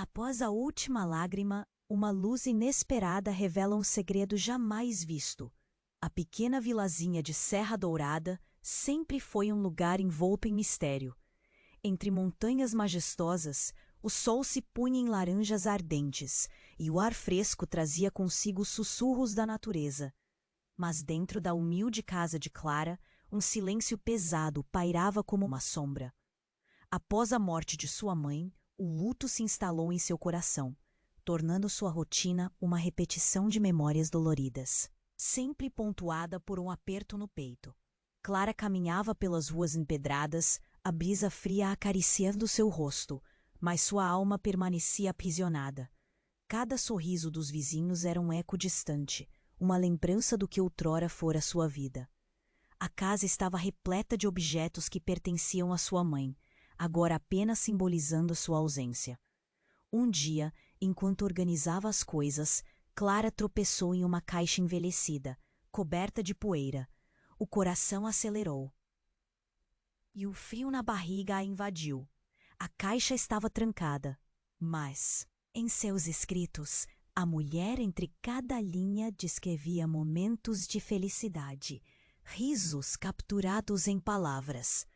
Após a última lágrima, uma luz inesperada revela um segredo jamais visto. A pequena vilazinha de Serra Dourada sempre foi um lugar envolto em mistério. Entre montanhas majestosas, o sol se punha em laranjas ardentes e o ar fresco trazia consigo os sussurros da natureza. Mas dentro da humilde casa de Clara, um silêncio pesado pairava como uma sombra. Após a morte de sua mãe, o luto se instalou em seu coração, tornando sua rotina uma repetição de memórias doloridas, sempre pontuada por um aperto no peito. Clara caminhava pelas ruas empedradas, a brisa fria acariciando seu rosto, mas sua alma permanecia aprisionada. Cada sorriso dos vizinhos era um eco distante, uma lembrança do que outrora fora sua vida. A casa estava repleta de objetos que pertenciam à sua mãe, agora apenas simbolizando sua ausência. Um dia, enquanto organizava as coisas, Clara tropeçou em uma caixa envelhecida, coberta de poeira. O coração acelerou. E o frio na barriga a invadiu. A caixa estava trancada, mas, em seus escritos, a mulher entre cada linha descrevia momentos de felicidade, risos capturados em palavras.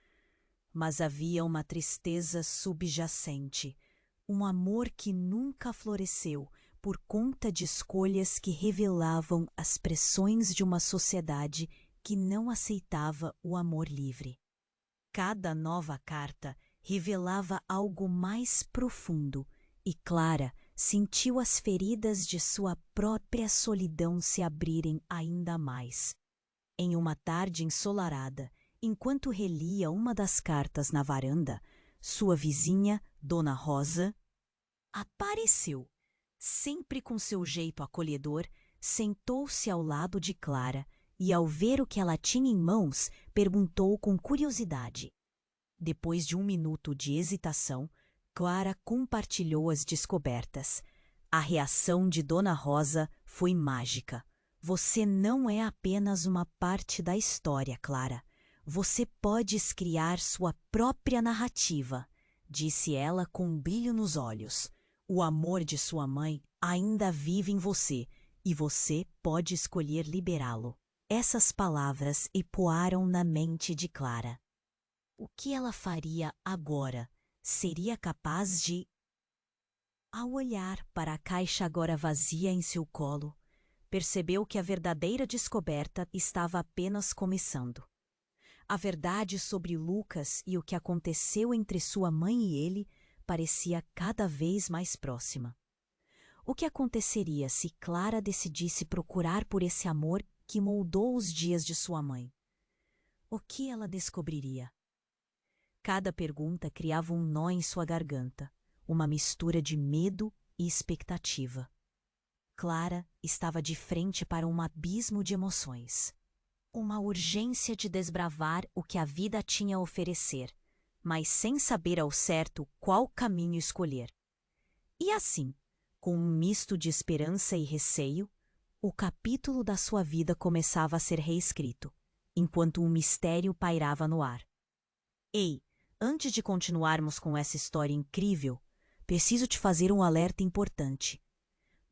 Mas havia uma tristeza subjacente, um amor que nunca floresceu por conta de escolhas que revelavam as pressões de uma sociedade que não aceitava o amor livre. Cada nova carta revelava algo mais profundo, e Clara sentiu as feridas de sua própria solidão se abrirem ainda mais. Em uma tarde ensolarada, enquanto relia uma das cartas na varanda, sua vizinha, Dona Rosa, apareceu. Sempre com seu jeito acolhedor, sentou-se ao lado de Clara e, ao ver o que ela tinha em mãos, perguntou com curiosidade. Depois de um minuto de hesitação, Clara compartilhou as descobertas. A reação de Dona Rosa foi mágica. Você não é apenas uma parte da história, Clara. Você pode criar sua própria narrativa, disse ela com um brilho nos olhos. O amor de sua mãe ainda vive em você e você pode escolher liberá-lo. Essas palavras ecoaram na mente de Clara. O que ela faria agora? Seria capaz de... Ao olhar para a caixa agora vazia em seu colo, percebeu que a verdadeira descoberta estava apenas começando. A verdade sobre Lucas e o que aconteceu entre sua mãe e ele parecia cada vez mais próxima. O que aconteceria se Clara decidisse procurar por esse amor que moldou os dias de sua mãe? O que ela descobriria? Cada pergunta criava um nó em sua garganta, uma mistura de medo e expectativa. Clara estava de frente para um abismo de emoções. Uma urgência de desbravar o que a vida tinha a oferecer, mas sem saber ao certo qual caminho escolher. E assim, com um misto de esperança e receio, o capítulo da sua vida começava a ser reescrito, enquanto um mistério pairava no ar. Ei, antes de continuarmos com essa história incrível, preciso te fazer um alerta importante.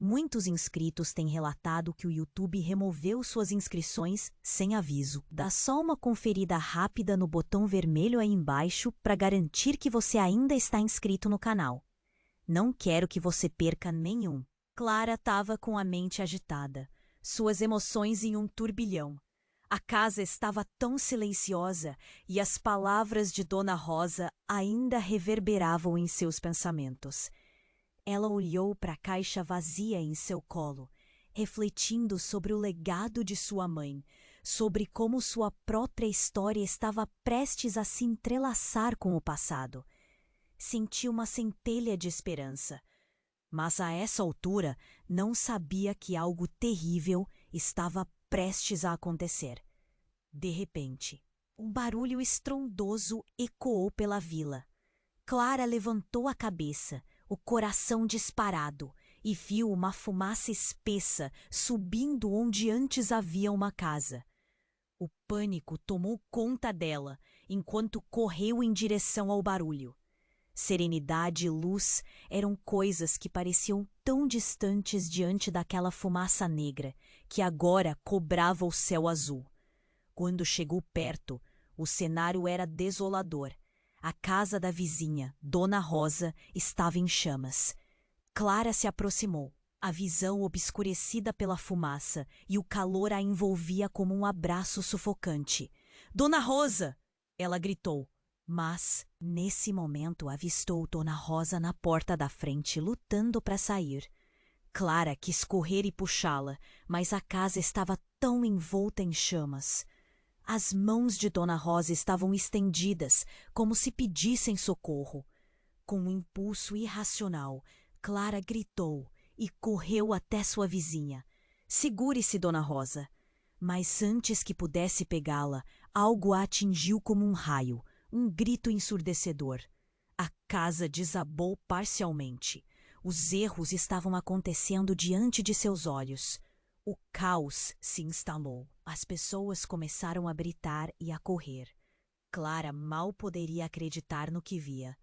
Muitos inscritos têm relatado que o YouTube removeu suas inscrições sem aviso. Dá só uma conferida rápida no botão vermelho aí embaixo para garantir que você ainda está inscrito no canal. Não quero que você perca nenhum. Clara estava com a mente agitada, suas emoções em um turbilhão. A casa estava tão silenciosa e as palavras de Dona Rosa ainda reverberavam em seus pensamentos. Ela olhou para a caixa vazia em seu colo, refletindo sobre o legado de sua mãe, sobre como sua própria história estava prestes a se entrelaçar com o passado. Sentiu uma centelha de esperança, mas a essa altura não sabia que algo terrível estava prestes a acontecer. De repente, um barulho estrondoso ecoou pela vila. Clara levantou a cabeça, o coração disparado, e viu uma fumaça espessa subindo onde antes havia uma casa. O pânico tomou conta dela, enquanto correu em direção ao barulho. Serenidade e luz eram coisas que pareciam tão distantes diante daquela fumaça negra que agora cobrava o céu azul. Quando chegou perto, o cenário era desolador. A casa da vizinha, Dona Rosa, estava em chamas. Clara se aproximou, a visão obscurecida pela fumaça, e o calor a envolvia como um abraço sufocante. Dona Rosa! Ela gritou. Mas, nesse momento, avistou Dona Rosa na porta da frente, lutando para sair. Clara quis correr e puxá-la, mas a casa estava tão envolta em chamas. As mãos de Dona Rosa estavam estendidas, como se pedissem socorro. Com um impulso irracional, Clara gritou e correu até sua vizinha. Segure-se, Dona Rosa. Mas antes que pudesse pegá-la, algo a atingiu como um raio, um grito ensurdecedor. A casa desabou parcialmente. Os erros estavam acontecendo diante de seus olhos. O caos se instalou. As pessoas começaram a gritar e a correr. Clara mal poderia acreditar no que via.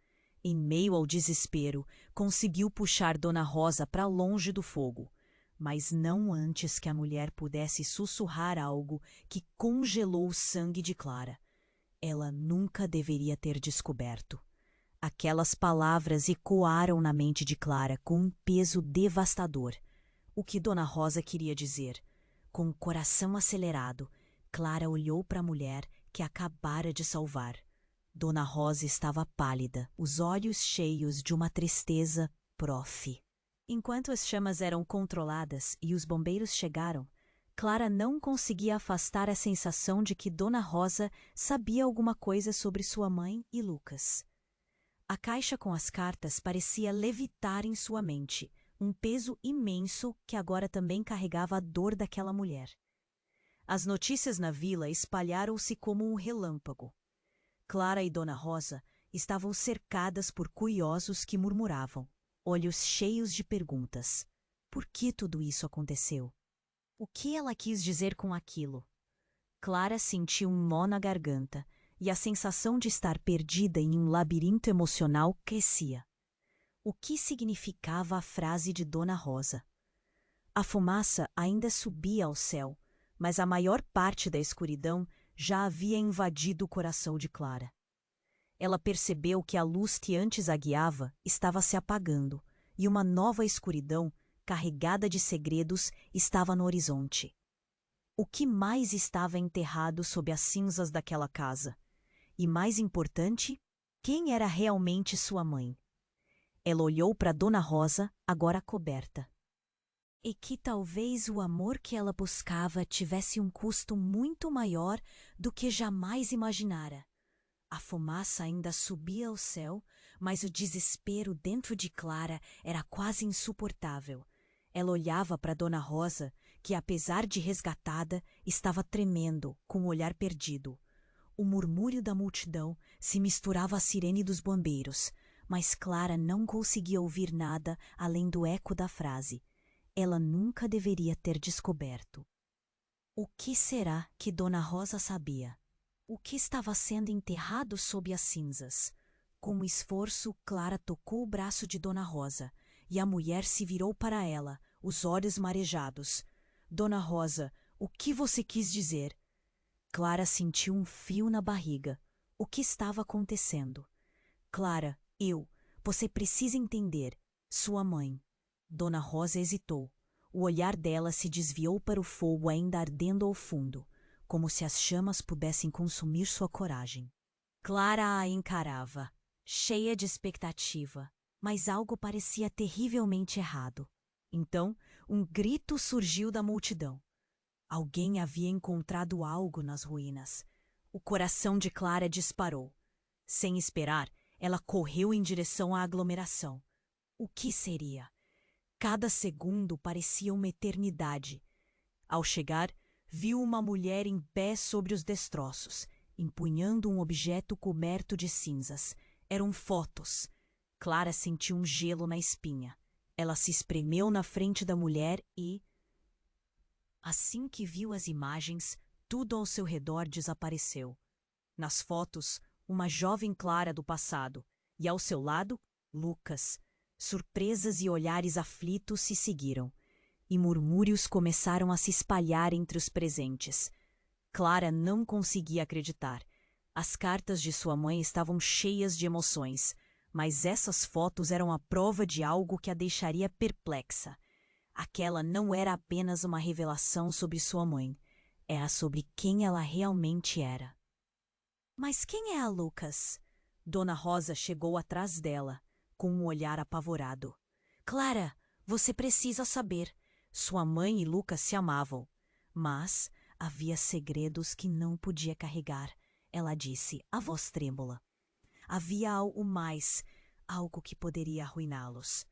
Em meio ao desespero, conseguiu puxar Dona Rosa para longe do fogo, mas não antes que a mulher pudesse sussurrar algo que congelou o sangue de Clara. Ela nunca deveria ter descoberto. Aquelas palavras ecoaram na mente de Clara com um peso devastador. O que Dona Rosa queria dizer? Com o coração acelerado, Clara olhou para a mulher que acabara de salvar. Dona Rosa estava pálida, os olhos cheios de uma tristeza prof. Enquanto as chamas eram controladas e os bombeiros chegaram, Clara não conseguia afastar a sensação de que Dona Rosa sabia alguma coisa sobre sua mãe e Lucas. A caixa com as cartas parecia levitar em sua mente, um peso imenso que agora também carregava a dor daquela mulher. As notícias na vila espalharam-se como um relâmpago. Clara e Dona Rosa estavam cercadas por curiosos que murmuravam, olhos cheios de perguntas. Por que tudo isso aconteceu? O que ela quis dizer com aquilo? Clara sentiu um nó na garganta e a sensação de estar perdida em um labirinto emocional crescia. O que significava a frase de Dona Rosa? A fumaça ainda subia ao céu, mas a maior parte da escuridão já havia invadido o coração de Clara. Ela percebeu que a luz que antes a guiava estava se apagando e uma nova escuridão, carregada de segredos, estava no horizonte. O que mais estava enterrado sob as cinzas daquela casa? E mais importante, quem era realmente sua mãe? Ela olhou para Dona Rosa, agora coberta. E que talvez o amor que ela buscava tivesse um custo muito maior do que jamais imaginara. A fumaça ainda subia ao céu, mas o desespero dentro de Clara era quase insuportável. Ela olhava para Dona Rosa, que, apesar de resgatada, estava tremendo, com o olhar perdido. O murmúrio da multidão se misturava à sirene dos bombeiros, mas Clara não conseguia ouvir nada além do eco da frase. Ela nunca deveria ter descoberto. O que será que Dona Rosa sabia? O que estava sendo enterrado sob as cinzas? Com esforço, Clara tocou o braço de Dona Rosa, e a mulher se virou para ela, os olhos marejados. Dona Rosa, o que você quis dizer? Clara sentiu um frio na barriga. O que estava acontecendo? Clara, você precisa entender. Sua mãe. Dona Rosa hesitou. O olhar dela se desviou para o fogo ainda ardendo ao fundo, como se as chamas pudessem consumir sua coragem. Clara a encarava, cheia de expectativa, mas algo parecia terrivelmente errado. Então, um grito surgiu da multidão. Alguém havia encontrado algo nas ruínas. O coração de Clara disparou. Sem esperar, ela correu em direção à aglomeração. O que seria? Cada segundo parecia uma eternidade. Ao chegar, viu uma mulher em pé sobre os destroços, empunhando um objeto coberto de cinzas. Eram fotos. Clara sentiu um gelo na espinha. Ela se espremeu na frente da mulher e... Assim que viu as imagens, tudo ao seu redor desapareceu. Nas fotos, uma jovem Clara do passado, e ao seu lado, Lucas. Surpresas e olhares aflitos se seguiram, e murmúrios começaram a se espalhar entre os presentes. Clara não conseguia acreditar. As cartas de sua mãe estavam cheias de emoções, mas essas fotos eram a prova de algo que a deixaria perplexa. Aquela não era apenas uma revelação sobre sua mãe, era sobre quem ela realmente era. Mas quem é a Lucas? Dona Rosa chegou atrás dela, com um olhar apavorado. Clara, você precisa saber. Sua mãe e Lucas se amavam, mas havia segredos que não podia carregar, ela disse, a voz trêmula. Havia algo mais, algo que poderia arruiná-los.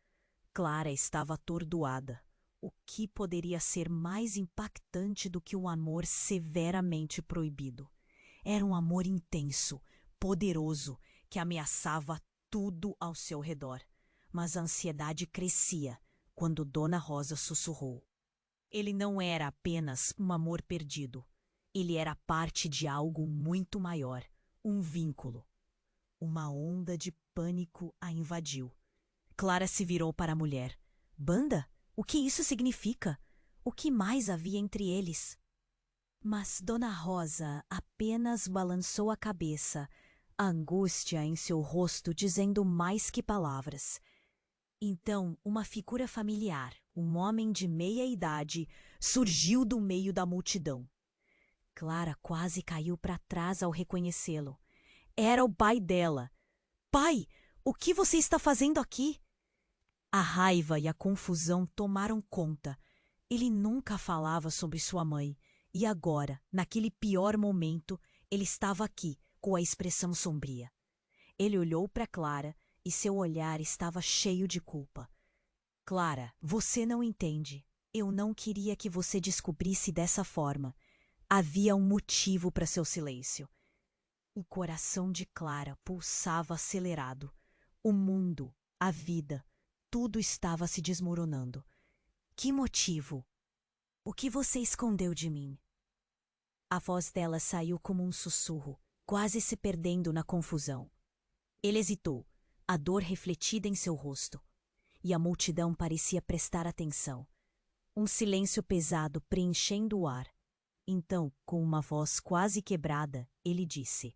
Clara estava atordoada. O que poderia ser mais impactante do que um amor severamente proibido? Era um amor intenso, poderoso, que ameaçava tudo ao seu redor. Mas a ansiedade crescia quando Dona Rosa sussurrou. Ele não era apenas um amor perdido. Ele era parte de algo muito maior, um vínculo. Uma onda de pânico a invadiu. Clara se virou para a mulher. Banda? O que isso significa? O que mais havia entre eles? Mas Dona Rosa apenas balançou a cabeça, a angústia em seu rosto dizendo mais que palavras. Então, uma figura familiar, um homem de meia idade, surgiu do meio da multidão. Clara quase caiu para trás ao reconhecê-lo. Era o pai dela. Pai, o que você está fazendo aqui? A raiva e a confusão tomaram conta. Ele nunca falava sobre sua mãe. E agora, naquele pior momento, ele estava aqui, com a expressão sombria. Ele olhou para Clara e seu olhar estava cheio de culpa. Clara, você não entende. Eu não queria que você descobrisse dessa forma. Havia um motivo para seu silêncio. O coração de Clara pulsava acelerado. O mundo, a vida, tudo estava se desmoronando. Que motivo? O que você escondeu de mim? A voz dela saiu como um sussurro, quase se perdendo na confusão. Ele hesitou, a dor refletida em seu rosto, e a multidão parecia prestar atenção. Um silêncio pesado preenchendo o ar. Então, com uma voz quase quebrada, ele disse: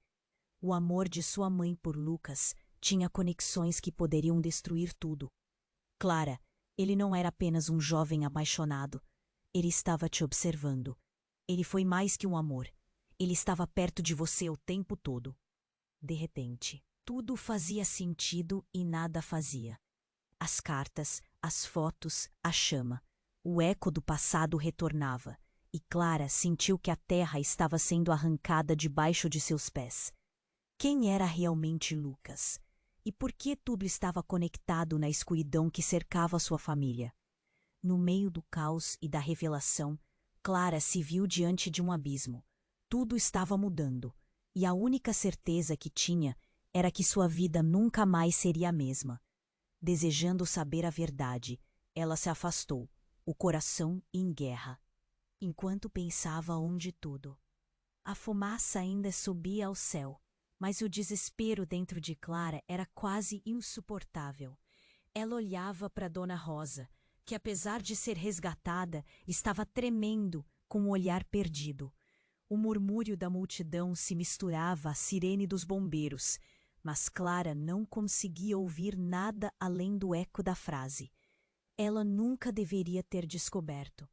o amor de sua mãe por Lucas tinha conexões que poderiam destruir tudo. Clara, ele não era apenas um jovem apaixonado. Ele estava te observando. Ele foi mais que um amor. Ele estava perto de você o tempo todo. De repente, tudo fazia sentido e nada fazia. As cartas, as fotos, a chama. O eco do passado retornava, e Clara sentiu que a terra estava sendo arrancada debaixo de seus pés. Quem era realmente Lucas? E por que tudo estava conectado na escuridão que cercava sua família? No meio do caos e da revelação, Clara se viu diante de um abismo. Tudo estava mudando, e a única certeza que tinha era que sua vida nunca mais seria a mesma. Desejando saber a verdade, ela se afastou, o coração em guerra. Enquanto pensava onde tudo. A fumaça ainda subia ao céu, mas o desespero dentro de Clara era quase insuportável. Ela olhava para Dona Rosa, que apesar de ser resgatada, estava tremendo com o olhar perdido. O murmúrio da multidão se misturava à sirene dos bombeiros, mas Clara não conseguia ouvir nada além do eco da frase. Ela nunca deveria ter descoberto.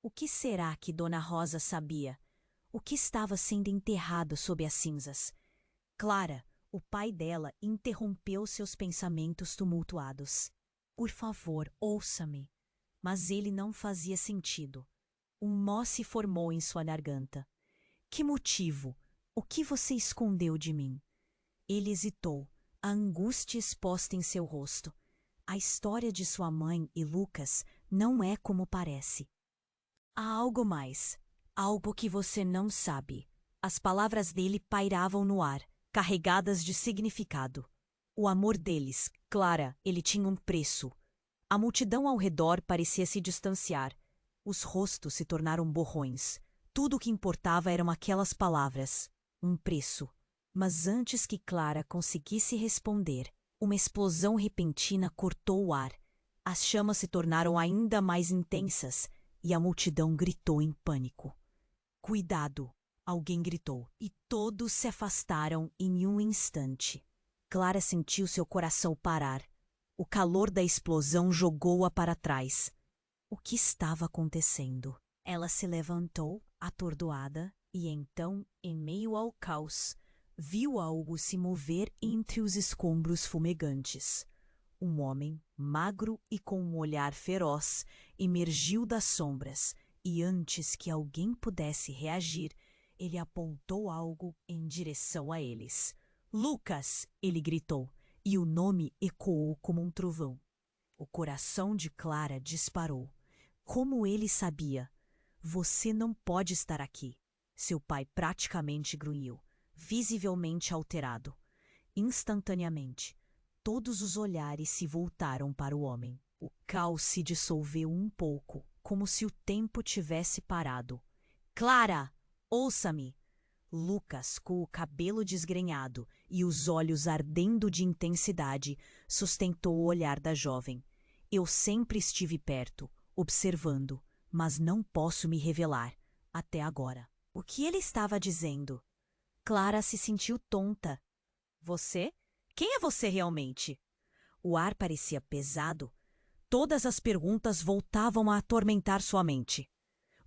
O que será que Dona Rosa sabia? O que estava sendo enterrado sob as cinzas? Clara, o pai dela, interrompeu seus pensamentos tumultuados. Por favor, ouça-me. Mas ele não fazia sentido. Um nó se formou em sua garganta. Que motivo? O que você escondeu de mim? Ele hesitou, a angústia exposta em seu rosto. A história de sua mãe e Lucas não é como parece. Há algo mais, algo que você não sabe. As palavras dele pairavam no ar, carregadas de significado. O amor deles, Clara, ele tinha um preço. A multidão ao redor parecia se distanciar. Os rostos se tornaram borrões. Tudo o que importava eram aquelas palavras. Um preço. Mas antes que Clara conseguisse responder, Uma explosão repentina cortou o ar. As chamas se tornaram ainda mais intensas e a multidão gritou em pânico. Cuidado! Alguém gritou, e todos se afastaram em um instante. Clara sentiu seu coração parar. O calor da explosão jogou-a para trás. O que estava acontecendo? Ela se levantou, atordoada, e então, em meio ao caos, viu algo se mover entre os escombros fumegantes. Um homem, magro e com um olhar feroz, emergiu das sombras, e antes que alguém pudesse reagir, ele apontou algo em direção a eles. Lucas! Ele gritou, e o nome ecoou como um trovão. O coração de Clara disparou. Como ele sabia? Você não pode estar aqui. Seu pai praticamente grunhiu, visivelmente alterado. Instantaneamente, todos os olhares se voltaram para o homem. O caos se dissolveu um pouco, como se o tempo tivesse parado. Clara! Ouça-me! Lucas, com o cabelo desgrenhado e os olhos ardendo de intensidade, sustentou o olhar da jovem. Eu sempre estive perto, observando, mas não posso me revelar, até agora. O que ele estava dizendo? Clara se sentiu tonta. Você? Quem é você realmente? O ar parecia pesado. Todas as perguntas voltavam a atormentar sua mente.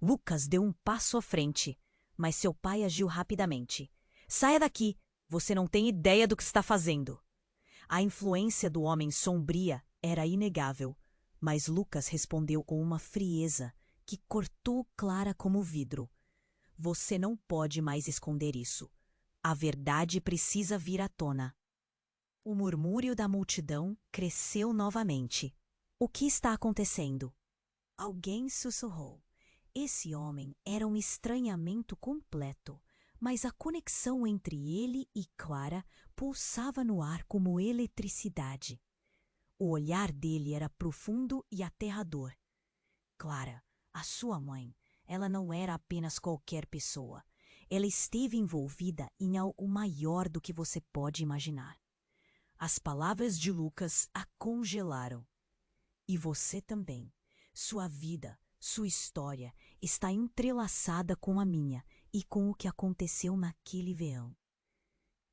Lucas deu um passo à frente, mas seu pai agiu rapidamente. Saia daqui! Você não tem ideia do que está fazendo. A influência do homem sombria era inegável, mas Lucas respondeu com uma frieza que cortou Clara como vidro. Você não pode mais esconder isso. A verdade precisa vir à tona. O murmúrio da multidão cresceu novamente. O que está acontecendo? Alguém sussurrou. Esse homem era um estranhamento completo, mas a conexão entre ele e Clara pulsava no ar como eletricidade. O olhar dele era profundo e aterrador. Clara, a sua mãe, ela não era apenas qualquer pessoa. Ela esteve envolvida em algo maior do que você pode imaginar. As palavras de Lucas a congelaram. E você também. Sua vida, sua história está entrelaçada com a minha e com o que aconteceu naquele verão.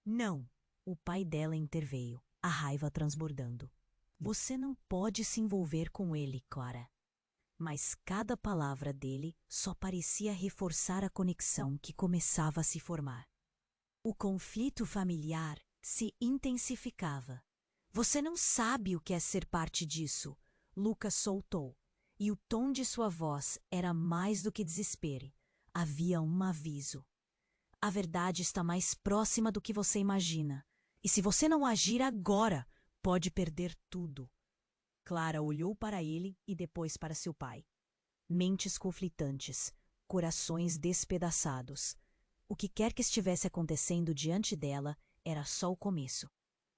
Não, o pai dela interveio, a raiva transbordando. Você não pode se envolver com ele, Clara. Mas cada palavra dele só parecia reforçar a conexão que começava a se formar. O conflito familiar se intensificava. Você não sabe o que é ser parte disso, Lucas soltou, e o tom de sua voz era mais do que desespero. Havia um aviso. A verdade está mais próxima do que você imagina, e se você não agir agora, pode perder tudo. Clara olhou para ele e depois para seu pai. Mentes conflitantes, corações despedaçados. O que quer que estivesse acontecendo diante dela era só o começo.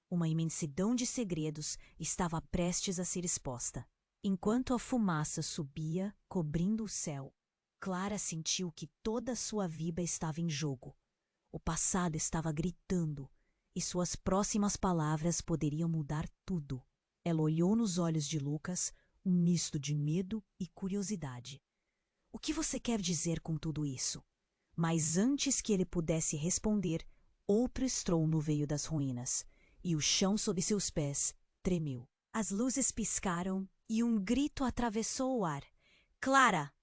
Uma imensidão de segredos estava prestes a ser exposta. Enquanto a fumaça subia, cobrindo o céu, Clara sentiu que toda sua vida estava em jogo. O passado estava gritando, e suas próximas palavras poderiam mudar tudo. Ela olhou nos olhos de Lucas, um misto de medo e curiosidade. O que você quer dizer com tudo isso? Mas antes que ele pudesse responder, outro estrondo veio das ruínas, e o chão sob seus pés tremeu. As luzes piscaram e um grito atravessou o ar. Clara!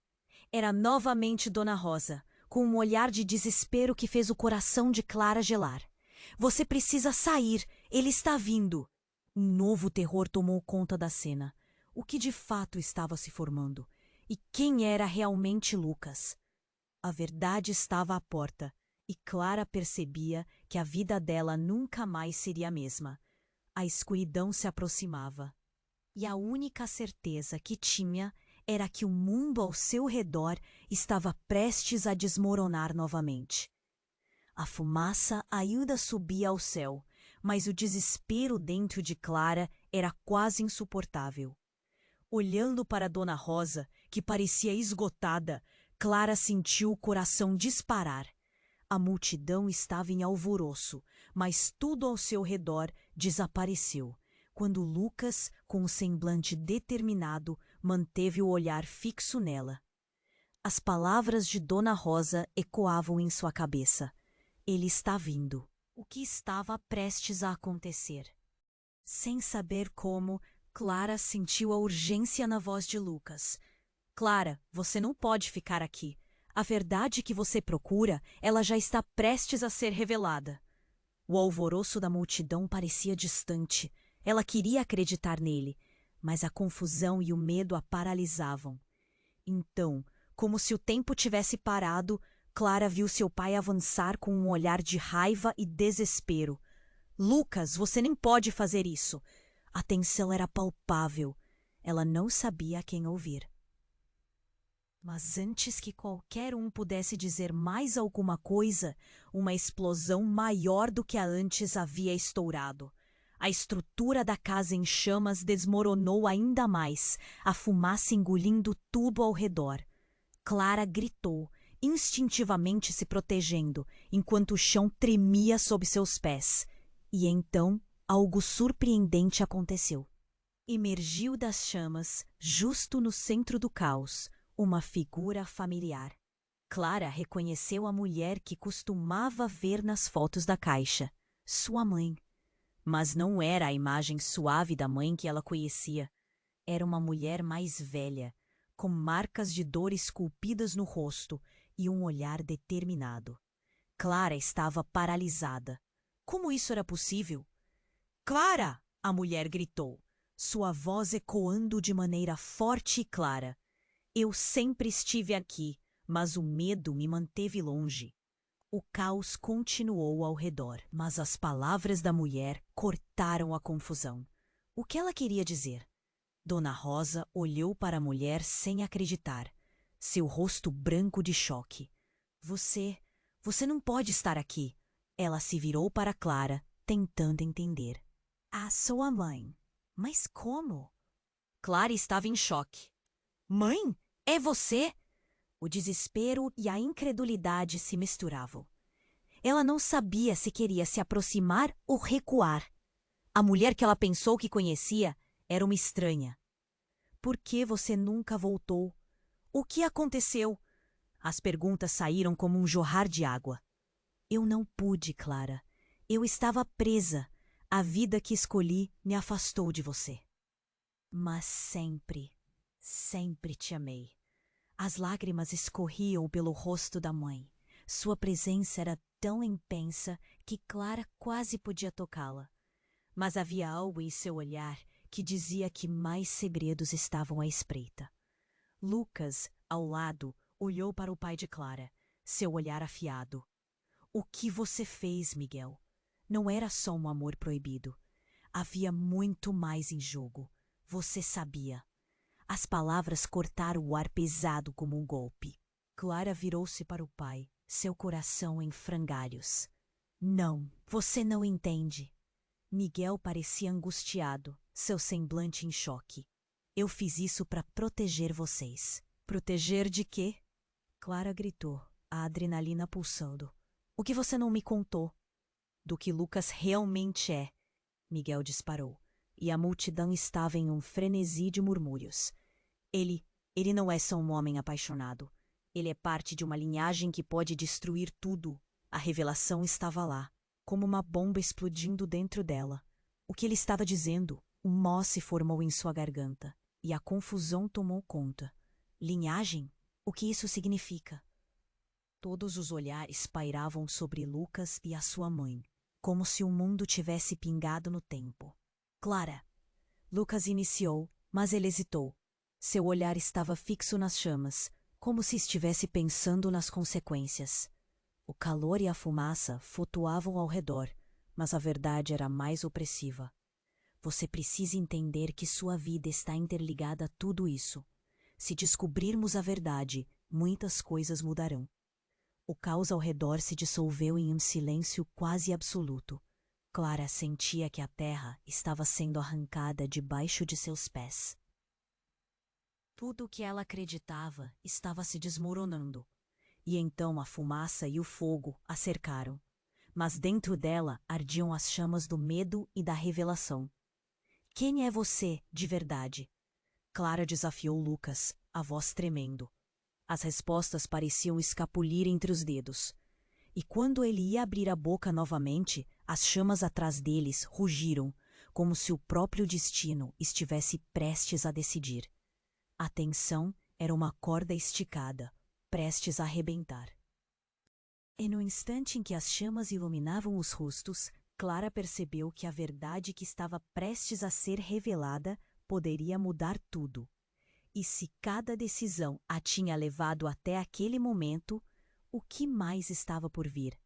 Era novamente Dona Rosa, com um olhar de desespero que fez o coração de Clara gelar. Você precisa sair, ele está vindo! Um novo terror tomou conta da cena. O que de fato estava se formando? E quem era realmente Lucas? A verdade estava à porta, e Clara percebia que a vida dela nunca mais seria a mesma. A escuridão se aproximava, e a única certeza que tinha era que o mundo ao seu redor estava prestes a desmoronar novamente. A fumaça ainda subia ao céu, mas o desespero dentro de Clara era quase insuportável. Olhando para Dona Rosa, que parecia esgotada, Clara sentiu o coração disparar. A multidão estava em alvoroço, mas tudo ao seu redor desapareceu. quando Lucas, com um semblante determinado, manteve o olhar fixo nela. As palavras de Dona Rosa ecoavam em sua cabeça. Ele está vindo. O que estava prestes a acontecer? Sem saber como, Clara sentiu a urgência na voz de Lucas. Clara, você não pode ficar aqui. A verdade que você procura, ela já está prestes a ser revelada. O alvoroço da multidão parecia distante. Ela queria acreditar nele, mas a confusão e o medo a paralisavam. Então, como se o tempo tivesse parado, Clara viu seu pai avançar com um olhar de raiva e desespero. Lucas, você nem pode fazer isso. A tensão era palpável. Ela não sabia a quem ouvir. Mas antes que qualquer um pudesse dizer mais alguma coisa, uma explosão maior do que a antes havia estourado. A estrutura da casa em chamas desmoronou ainda mais, a fumaça engolindo tudo ao redor. Clara gritou, instintivamente se protegendo, enquanto o chão tremia sob seus pés. E então, algo surpreendente aconteceu. Emergiu das chamas, justo no centro do caos, uma figura familiar. Clara reconheceu a mulher que costumava ver nas fotos da caixa, sua mãe. Mas não era a imagem suave da mãe que ela conhecia. Era uma mulher mais velha, com marcas de dor esculpidas no rosto e um olhar determinado. Clara estava paralisada. Como isso era possível? Clara! A mulher gritou, sua voz ecoando de maneira forte e clara. Eu sempre estive aqui, mas o medo me manteve longe. O caos continuou ao redor, mas as palavras da mulher cortaram a confusão. O que ela queria dizer? Dona Rosa olhou para a mulher sem acreditar, seu rosto branco de choque. Você não pode estar aqui. Ela se virou para Clara, tentando entender. Ah, sou a mãe. Mas como? Clara estava em choque. Mãe? É você? O desespero e a incredulidade se misturavam. Ela não sabia se queria se aproximar ou recuar. A mulher que ela pensou que conhecia era uma estranha. Por que você nunca voltou? O que aconteceu? As perguntas saíram como um jorrar de água. Eu não pude, Clara. Eu estava presa. A vida que escolhi me afastou de você. Mas sempre, sempre te amei. As lágrimas escorriam pelo rosto da mãe. Sua presença era tão intensa que Clara quase podia tocá-la. Mas havia algo em seu olhar que dizia que mais segredos estavam à espreita. Lucas, ao lado, olhou para o pai de Clara, seu olhar afiado. O que você fez, Miguel? Não era só um amor proibido. Havia muito mais em jogo. Você sabia. As palavras cortaram o ar pesado como um golpe. Clara virou-se para o pai, seu coração em frangalhos. Não, você não entende. Miguel parecia angustiado, seu semblante em choque. Eu fiz isso para proteger vocês. Proteger de quê? Clara gritou, a adrenalina pulsando. O que você não me contou? Do que Lucas realmente é. Miguel disparou, e a multidão estava em um frenesi de murmúrios. Ele não é só um homem apaixonado. Ele é parte de uma linhagem que pode destruir tudo. A revelação estava lá, como uma bomba explodindo dentro dela. O que ele estava dizendo? Um nó se formou em sua garganta, e a confusão tomou conta. Linhagem? O que isso significa? Todos os olhares pairavam sobre Lucas e a sua mãe, como se o mundo tivesse pingado no tempo. Clara! Lucas iniciou, mas ele hesitou. Seu olhar estava fixo nas chamas, como se estivesse pensando nas consequências. O calor e a fumaça flutuavam ao redor, mas a verdade era mais opressiva. Você precisa entender que sua vida está interligada a tudo isso. Se descobrirmos a verdade, muitas coisas mudarão. O caos ao redor se dissolveu em um silêncio quase absoluto. Clara sentia que a terra estava sendo arrancada debaixo de seus pés. Tudo o que ela acreditava estava se desmoronando. E então a fumaça e o fogo a cercaram. Mas dentro dela ardiam as chamas do medo e da revelação. Quem é você, de verdade? Clara desafiou Lucas, a voz tremendo. As respostas pareciam escapulir entre os dedos. E quando ele ia abrir a boca novamente, as chamas atrás deles rugiram, como se o próprio destino estivesse prestes a decidir. A tensão era uma corda esticada, prestes a arrebentar. E no instante em que as chamas iluminavam os rostos, Clara percebeu que a verdade que estava prestes a ser revelada poderia mudar tudo. E se cada decisão a tinha levado até aquele momento, o que mais estava por vir?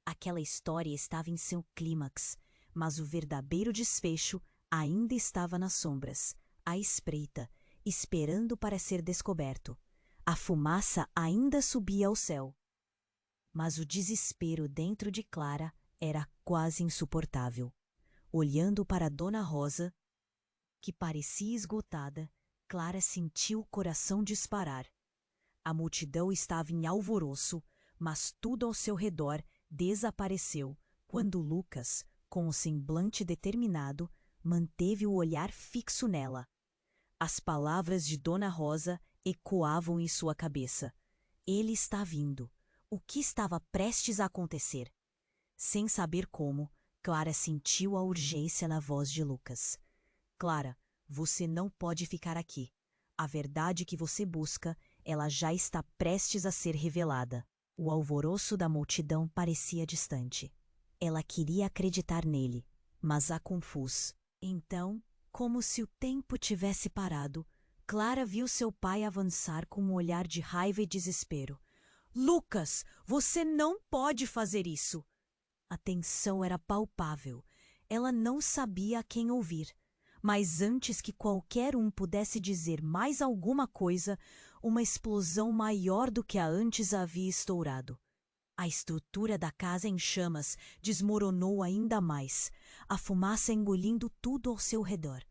Aquela história estava em seu clímax, mas o verdadeiro desfecho ainda estava nas sombras, à espreita, esperando para ser descoberto. A fumaça ainda subia ao céu. Mas o desespero dentro de Clara era quase insuportável. Olhando para Dona Rosa, que parecia esgotada, Clara sentiu o coração disparar. A multidão estava em alvoroço, mas tudo ao seu redor desapareceu quando Lucas, com o semblante determinado, manteve o olhar fixo nela. As palavras de Dona Rosa ecoavam em sua cabeça. Ele está vindo. O que estava prestes a acontecer? Sem saber como, Clara sentiu a urgência na voz de Lucas. Clara, você não pode ficar aqui. A verdade que você busca, ela já está prestes a ser revelada. O alvoroço da multidão parecia distante. Ela queria acreditar nele, mas a confus. Então, como se o tempo tivesse parado, Clara viu seu pai avançar com um olhar de raiva e desespero. Lucas, você não pode fazer isso! A tensão era palpável. Ela não sabia a quem ouvir. Mas antes que qualquer um pudesse dizer mais alguma coisa, uma explosão maior do que a antes havia estourado. A estrutura da casa em chamas desmoronou ainda mais, a fumaça engolindo tudo ao seu redor.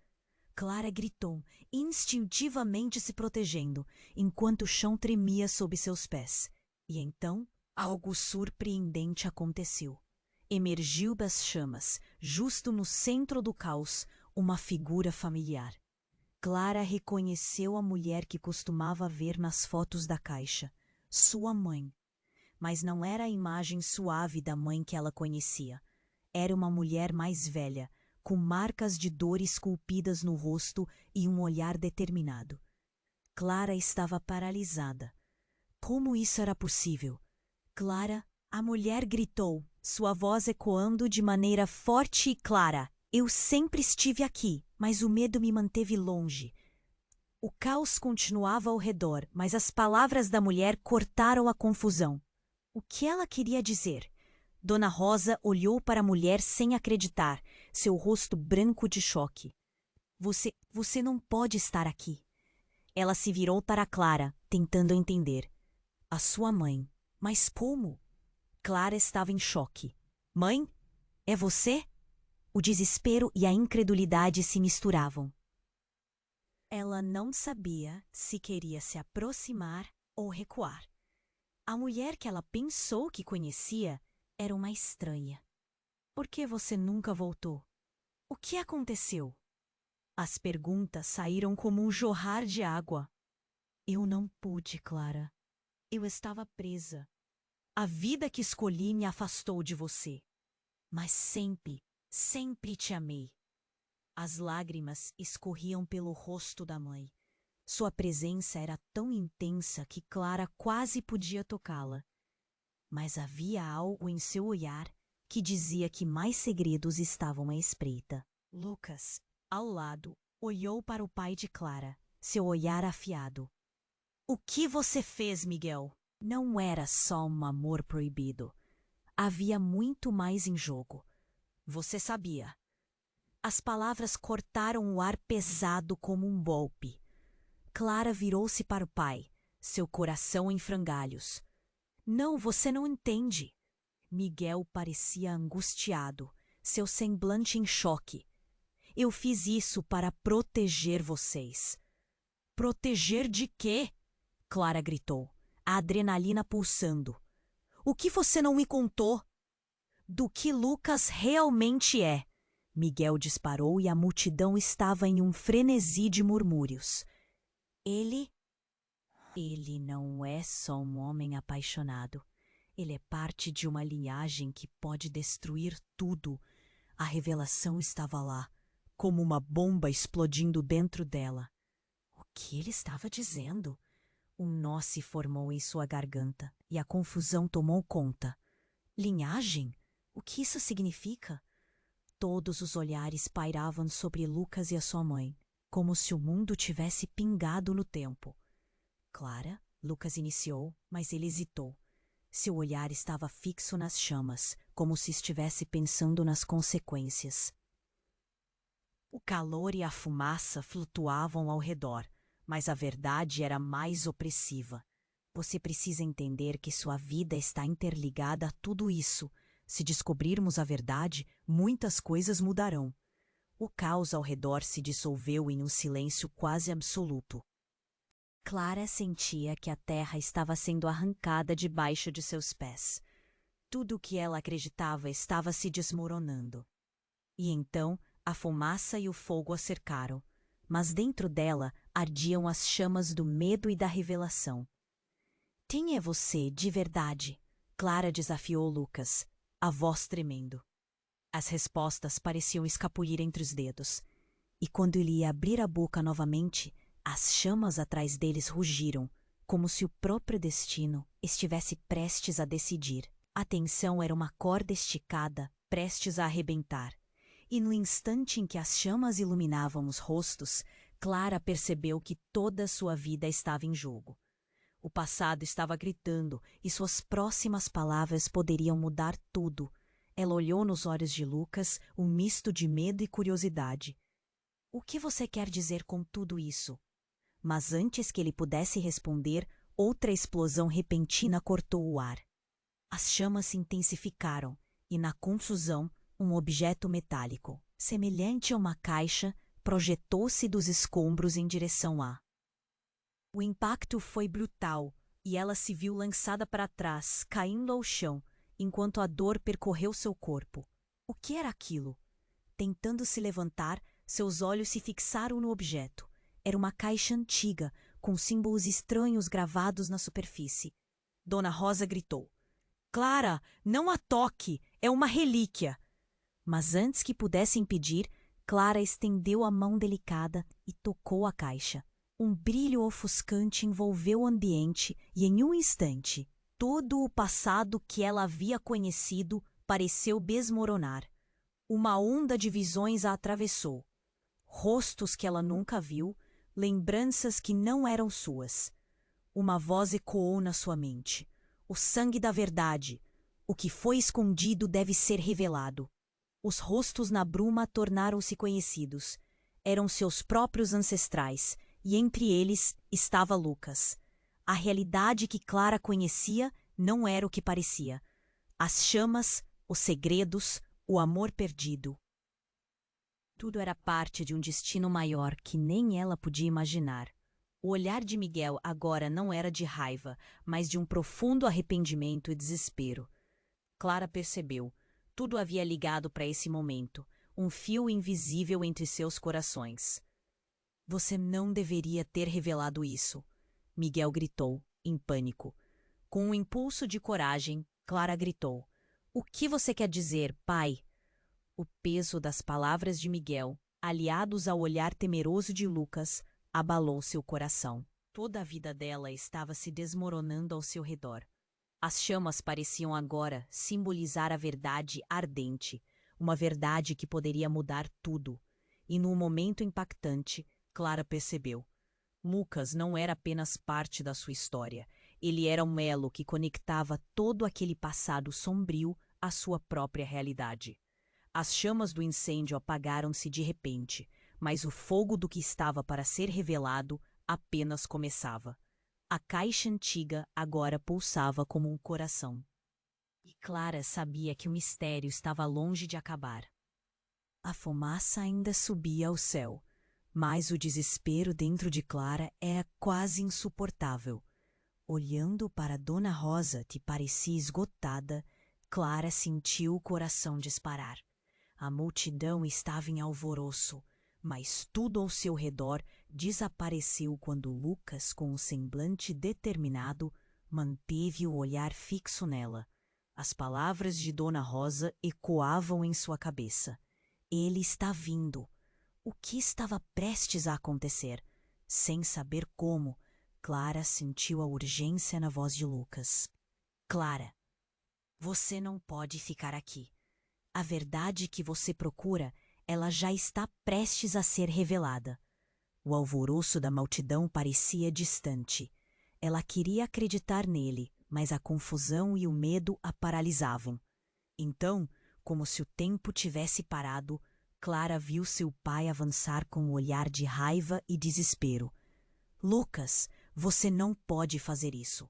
Clara gritou, instintivamente se protegendo, enquanto o chão tremia sob seus pés. E então, algo surpreendente aconteceu. Emergiu das chamas, justo no centro do caos, uma figura familiar. Clara reconheceu a mulher que costumava ver nas fotos da caixa, sua mãe. Mas não era a imagem suave da mãe que ela conhecia. Era uma mulher mais velha, com marcas de dor esculpidas no rosto e um olhar determinado. Clara estava paralisada. Como isso era possível? Clara, a mulher gritou, sua voz ecoando de maneira forte e clara. Eu sempre estive aqui, mas o medo me manteve longe. O caos continuava ao redor, mas as palavras da mulher cortaram a confusão. O que ela queria dizer? Dona Rosa olhou para a mulher sem acreditar, seu rosto branco de choque. Você não pode estar aqui. Ela se virou para Clara, tentando entender. A sua mãe. Mas como? Clara estava em choque. Mãe? É você? O desespero e a incredulidade se misturavam. Ela não sabia se queria se aproximar ou recuar. A mulher que ela pensou que conhecia era uma estranha. Por que você nunca voltou? O que aconteceu? As perguntas saíram como um jorrar de água. Eu não pude, Clara. Eu estava presa. A vida que escolhi me afastou de você. Mas sempre, sempre te amei. As lágrimas escorriam pelo rosto da mãe. Sua presença era tão intensa que Clara quase podia tocá-la. Mas havia algo em seu olhar que dizia que mais segredos estavam à espreita. Lucas, ao lado, olhou para o pai de Clara, seu olhar afiado. O que você fez, Miguel? Não era só um amor proibido. Havia muito mais em jogo. Você sabia. As palavras cortaram o ar pesado como um golpe. Clara virou-se para o pai, seu coração em frangalhos. Não, você não entende. Miguel parecia angustiado, seu semblante em choque. Eu fiz isso para proteger vocês. Proteger de quê? Clara gritou, a adrenalina pulsando. O que você não me contou? Do que Lucas realmente é. Miguel disparou e a multidão estava em um frenesi de murmúrios. Ele não é só um homem apaixonado. Ele é parte de uma linhagem que pode destruir tudo. A revelação estava lá, como uma bomba explodindo dentro dela. O que ele estava dizendo? Um nó se formou em sua garganta e a confusão tomou conta. Linhagem? O que isso significa? Todos os olhares pairavam sobre Lucas e a sua mãe, como se o mundo tivesse pingado no tempo. Clara, Lucas iniciou, mas ele hesitou. Seu olhar estava fixo nas chamas, como se estivesse pensando nas consequências. O calor e a fumaça flutuavam ao redor, mas a verdade era mais opressiva. Você precisa entender que sua vida está interligada a tudo isso. Se descobrirmos a verdade, muitas coisas mudarão. O caos ao redor se dissolveu em um silêncio quase absoluto. Clara sentia que a terra estava sendo arrancada debaixo de seus pés. Tudo o que ela acreditava estava se desmoronando. E então a fumaça e o fogo a cercaram, mas dentro dela ardiam as chamas do medo e da revelação. Quem é você, de verdade? Clara desafiou Lucas, a voz tremendo. As respostas pareciam escapulir entre os dedos, e quando ele ia abrir a boca novamente, as chamas atrás deles rugiram, como se o próprio destino estivesse prestes a decidir. A tensão era uma corda esticada, prestes a arrebentar. E no instante em que as chamas iluminavam os rostos, Clara percebeu que toda sua vida estava em jogo. O passado estava gritando e suas próximas palavras poderiam mudar tudo. Ela olhou nos olhos de Lucas, um misto de medo e curiosidade. O que você quer dizer com tudo isso? Mas antes que ele pudesse responder, outra explosão repentina cortou o ar. As chamas se intensificaram e, na confusão, um objeto metálico, semelhante a uma caixa, projetou-se dos escombros em direção a. O impacto foi brutal e ela se viu lançada para trás, caindo ao chão, enquanto a dor percorreu seu corpo. O que era aquilo? Tentando se levantar, seus olhos se fixaram no objeto. Era uma caixa antiga, com símbolos estranhos gravados na superfície. Dona Rosa gritou. Clara, não a toque! É uma relíquia! Mas antes que pudesse impedir, Clara estendeu a mão delicada e tocou a caixa. Um brilho ofuscante envolveu o ambiente e, em um instante, todo o passado que ela havia conhecido pareceu desmoronar. Uma onda de visões a atravessou. Rostos que ela nunca viu, lembranças que não eram suas. Uma voz ecoou na sua mente. O sangue da verdade. O que foi escondido deve ser revelado. Os rostos na bruma tornaram-se conhecidos. Eram seus próprios ancestrais, e entre eles estava Lucas. A realidade que Clara conhecia não era o que parecia. As chamas, os segredos, o amor perdido. Tudo era parte de um destino maior que nem ela podia imaginar. O olhar de Miguel agora não era de raiva, mas de um profundo arrependimento e desespero. Clara percebeu. Tudo havia ligado para esse momento, um fio invisível entre seus corações. Você não deveria ter revelado isso, Miguel gritou, em pânico. Com um impulso de coragem, Clara gritou. O que você quer dizer, pai? O peso das palavras de Miguel, aliados ao olhar temeroso de Lucas, abalou seu coração. Toda a vida dela estava se desmoronando ao seu redor. As chamas pareciam agora simbolizar a verdade ardente, uma verdade que poderia mudar tudo. E num momento impactante, Clara percebeu. Lucas não era apenas parte da sua história. Ele era um elo que conectava todo aquele passado sombrio à sua própria realidade. As chamas do incêndio apagaram-se de repente, mas o fogo do que estava para ser revelado apenas começava. A caixa antiga agora pulsava como um coração. E Clara sabia que o mistério estava longe de acabar. A fumaça ainda subia ao céu, mas o desespero dentro de Clara era quase insuportável. Olhando para Dona Rosa, que parecia esgotada, Clara sentiu o coração disparar. A multidão estava em alvoroço, mas tudo ao seu redor desapareceu quando Lucas, com um semblante determinado, manteve o olhar fixo nela. As palavras de Dona Rosa ecoavam em sua cabeça. Ele está vindo. O que estava prestes a acontecer? Sem saber como, Clara sentiu a urgência na voz de Lucas. Clara, você não pode ficar aqui. A verdade que você procura, ela já está prestes a ser revelada. O alvoroço da multidão parecia distante. Ela queria acreditar nele, mas a confusão e o medo a paralisavam. Então, como se o tempo tivesse parado, Clara viu seu pai avançar com um olhar de raiva e desespero. Lucas, você não pode fazer isso.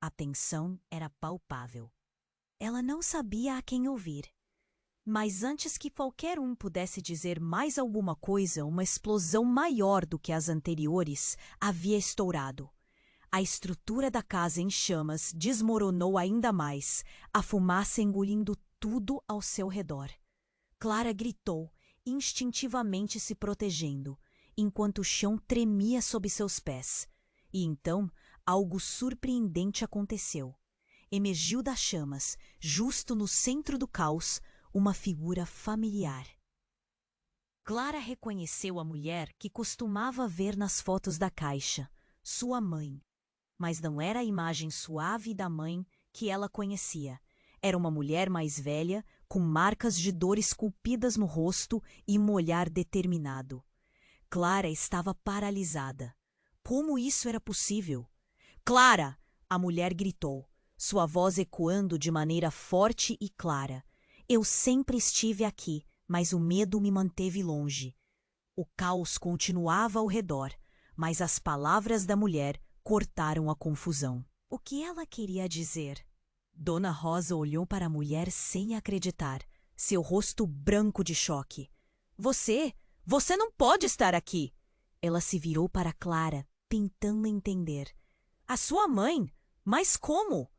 A tensão era palpável. Ela não sabia a quem ouvir. Mas antes que qualquer um pudesse dizer mais alguma coisa, uma explosão maior do que as anteriores havia estourado. A estrutura da casa em chamas desmoronou ainda mais, a fumaça engolindo tudo ao seu redor. Clara gritou, instintivamente se protegendo, enquanto o chão tremia sob seus pés. E então, algo surpreendente aconteceu. Emergiu das chamas, justo no centro do caos, uma figura familiar. Clara reconheceu a mulher que costumava ver nas fotos da caixa, sua mãe. Mas não era a imagem suave da mãe que ela conhecia. Era uma mulher mais velha, com marcas de dor esculpidas no rosto e um olhar determinado. Clara estava paralisada. Como isso era possível? Clara! A mulher gritou, sua voz ecoando de maneira forte e clara. Eu sempre estive aqui, mas o medo me manteve longe. O caos continuava ao redor, mas as palavras da mulher cortaram a confusão. O que ela queria dizer? Dona Rosa olhou para a mulher sem acreditar, seu rosto branco de choque. Você não pode estar aqui! Ela se virou para Clara, tentando entender. A sua mãe? Mas como?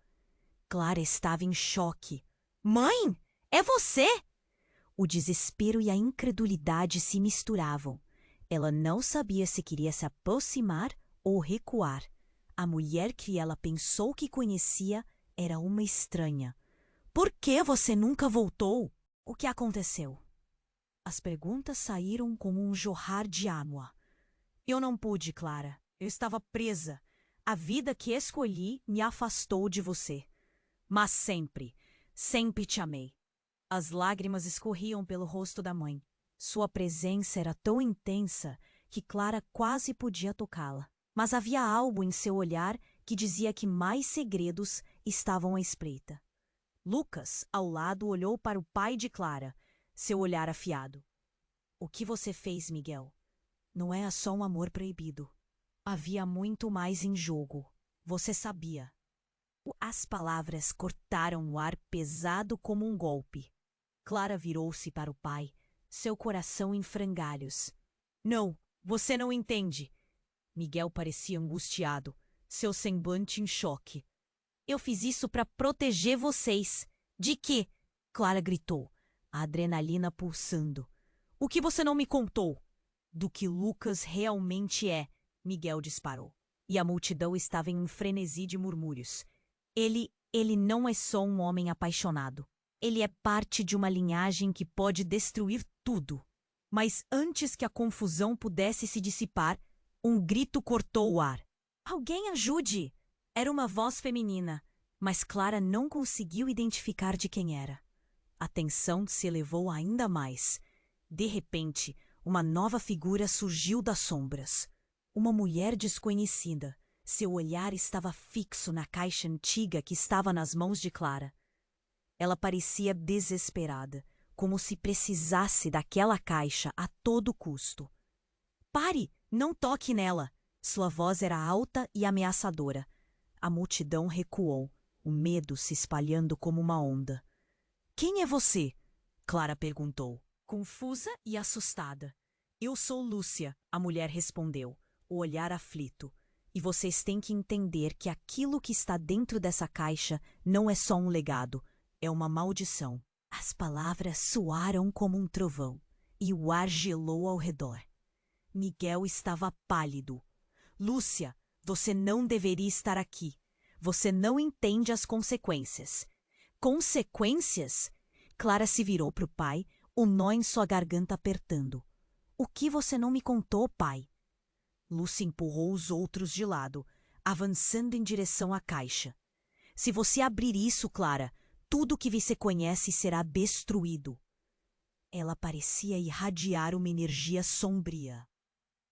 Clara estava em choque. Mãe? É você? O desespero e a incredulidade se misturavam. Ela não sabia se queria se aproximar ou recuar. A mulher que ela pensou que conhecia era uma estranha. Por que você nunca voltou? O que aconteceu? As perguntas saíram como um jorrar de água. Eu não pude, Clara. Eu estava presa. A vida que escolhi me afastou de você. Mas sempre, sempre te amei. As lágrimas escorriam pelo rosto da mãe. Sua presença era tão intensa que Clara quase podia tocá-la. Mas havia algo em seu olhar que dizia que mais segredos estavam à espreita. Lucas, ao lado, olhou para o pai de Clara, seu olhar afiado. O que você fez, Miguel? Não é só um amor proibido. Havia muito mais em jogo. Você sabia. As palavras cortaram o ar pesado como um golpe. Clara virou-se para o pai, seu coração em frangalhos. Não, você não entende. Miguel parecia angustiado, seu semblante em choque. Eu fiz isso para proteger vocês. De quê? Clara gritou, a adrenalina pulsando. O que você não me contou? Do que Lucas realmente é, Miguel disparou. E a multidão estava em um frenesi de murmúrios. Ele não é só um homem apaixonado. Ele é parte de uma linhagem que pode destruir tudo. Mas antes que a confusão pudesse se dissipar, um grito cortou o ar. Alguém ajude! Era uma voz feminina, mas Clara não conseguiu identificar de quem era. A tensão se elevou ainda mais. De repente, uma nova figura surgiu das sombras. Uma mulher desconhecida. Seu olhar estava fixo na caixa antiga que estava nas mãos de Clara. Ela parecia desesperada, como se precisasse daquela caixa a todo custo. Pare! Não toque nela! Sua voz era alta e ameaçadora. A multidão recuou, o medo se espalhando como uma onda. Quem é você? Clara perguntou, confusa e assustada. Eu sou Lúcia, a mulher respondeu, o olhar aflito. E vocês têm que entender que aquilo que está dentro dessa caixa não é só um legado, é uma maldição. As palavras soaram como um trovão, e o ar gelou ao redor. Miguel estava pálido. Lúcia, você não deveria estar aqui. Você não entende as consequências. Consequências? Clara se virou para o pai, o nó em sua garganta apertando. O que você não me contou, pai? Lúcia empurrou os outros de lado, avançando em direção à caixa. Se você abrir isso, Clara, tudo que você conhece será destruído. Ela parecia irradiar uma energia sombria,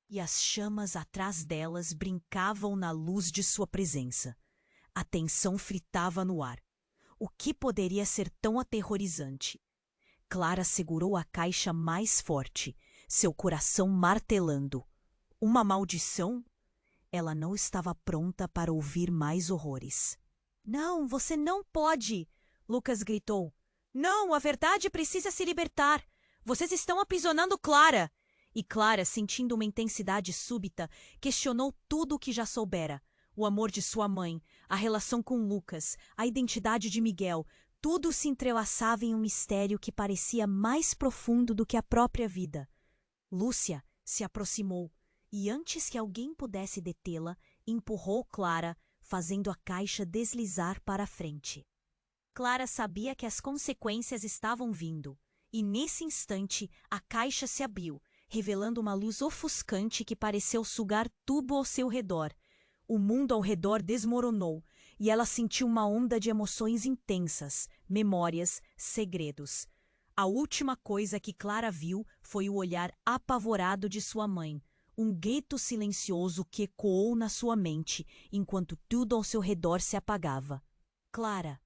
e as chamas atrás delas brincavam na luz de sua presença. A tensão fritava no ar. O que poderia ser tão aterrorizante? Clara segurou a caixa mais forte, seu coração martelando. Uma maldição? Ela não estava pronta para ouvir mais horrores. Não, você não pode! Lucas gritou. Não, a verdade precisa se libertar. Vocês estão aprisionando Clara. E Clara, sentindo uma intensidade súbita, questionou tudo o que já soubera. O amor de sua mãe, a relação com Lucas, a identidade de Miguel, tudo se entrelaçava em um mistério que parecia mais profundo do que a própria vida. Lúcia se aproximou e, antes que alguém pudesse detê-la, empurrou Clara, fazendo a caixa deslizar para a frente. Clara sabia que as consequências estavam vindo, e nesse instante a caixa se abriu, revelando uma luz ofuscante que pareceu sugar tudo ao seu redor. O mundo ao redor desmoronou, e ela sentiu uma onda de emoções intensas, memórias, segredos. A última coisa que Clara viu foi o olhar apavorado de sua mãe, um grito silencioso que ecoou na sua mente, enquanto tudo ao seu redor se apagava. Clara.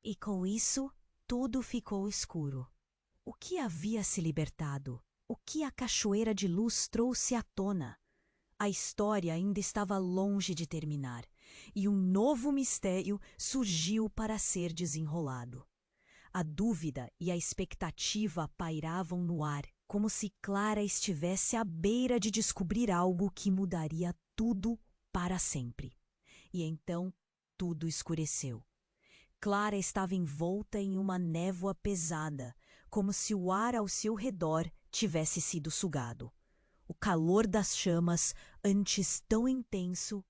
E com isso, tudo ficou escuro. O que havia se libertado? O que a cachoeira de luz trouxe à tona? A história ainda estava longe de terminar, e um novo mistério surgiu para ser desenrolado. A dúvida e a expectativa pairavam no ar, como se Clara estivesse à beira de descobrir algo que mudaria tudo para sempre. E então tudo escureceu. Clara estava envolta em uma névoa pesada, como se o ar ao seu redor tivesse sido sugado. O calor das chamas, antes tão intenso,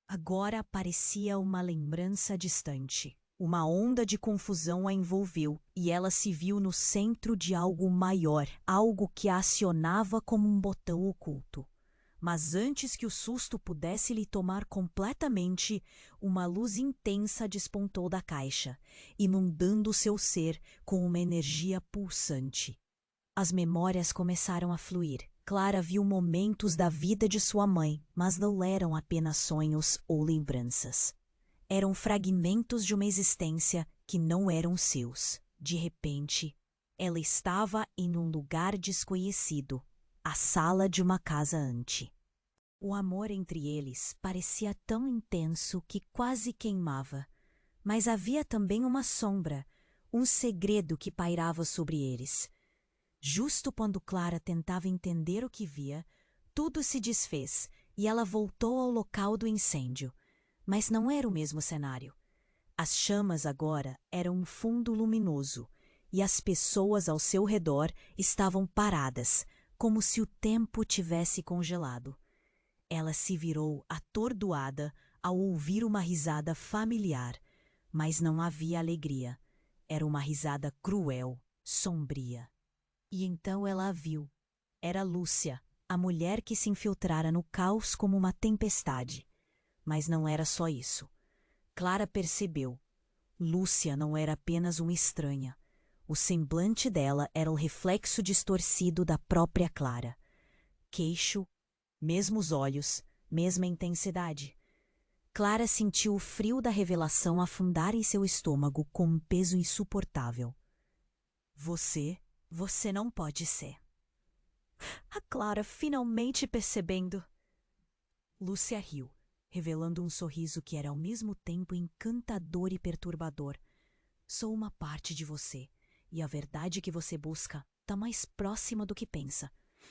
agora parecia uma lembrança distante. Uma onda de confusão a envolveu e ela se viu no centro de algo maior, algo que a acionava como um botão oculto. Mas antes que o susto pudesse lhe tomar completamente, uma luz intensa despontou da caixa, inundando seu ser com uma energia pulsante. As memórias começaram a fluir. Clara viu momentos da vida de sua mãe, mas não eram apenas sonhos ou lembranças. Eram fragmentos de uma existência que não eram seus. De repente, ela estava em um lugar desconhecido, a sala de uma casa antiga. O amor entre eles parecia tão intenso que quase queimava, mas havia também uma sombra, um segredo que pairava sobre eles. Justo quando Clara tentava entender o que via, tudo se desfez e ela voltou ao local do incêndio. Mas não era o mesmo cenário. As chamas agora eram um fundo luminoso e as pessoas ao seu redor estavam paradas, como se o tempo tivesse congelado. Ela se virou atordoada ao ouvir uma risada familiar, mas não havia alegria. Era uma risada cruel, sombria. E então ela a viu. Era Lúcia, a mulher que se infiltrara no caos como uma tempestade. Mas não era só isso. Clara percebeu. Lúcia não era apenas uma estranha. O semblante dela era o reflexo distorcido da própria Clara. Queixo, mesmos olhos, mesma intensidade. Clara sentiu o frio da revelação afundar em seu estômago com um peso insuportável. Você não pode ser. A Clara finalmente percebendo. Lúcia riu, revelando um sorriso que era ao mesmo tempo encantador e perturbador. Sou uma parte de você, e a verdade que você busca está mais próxima do que pensa.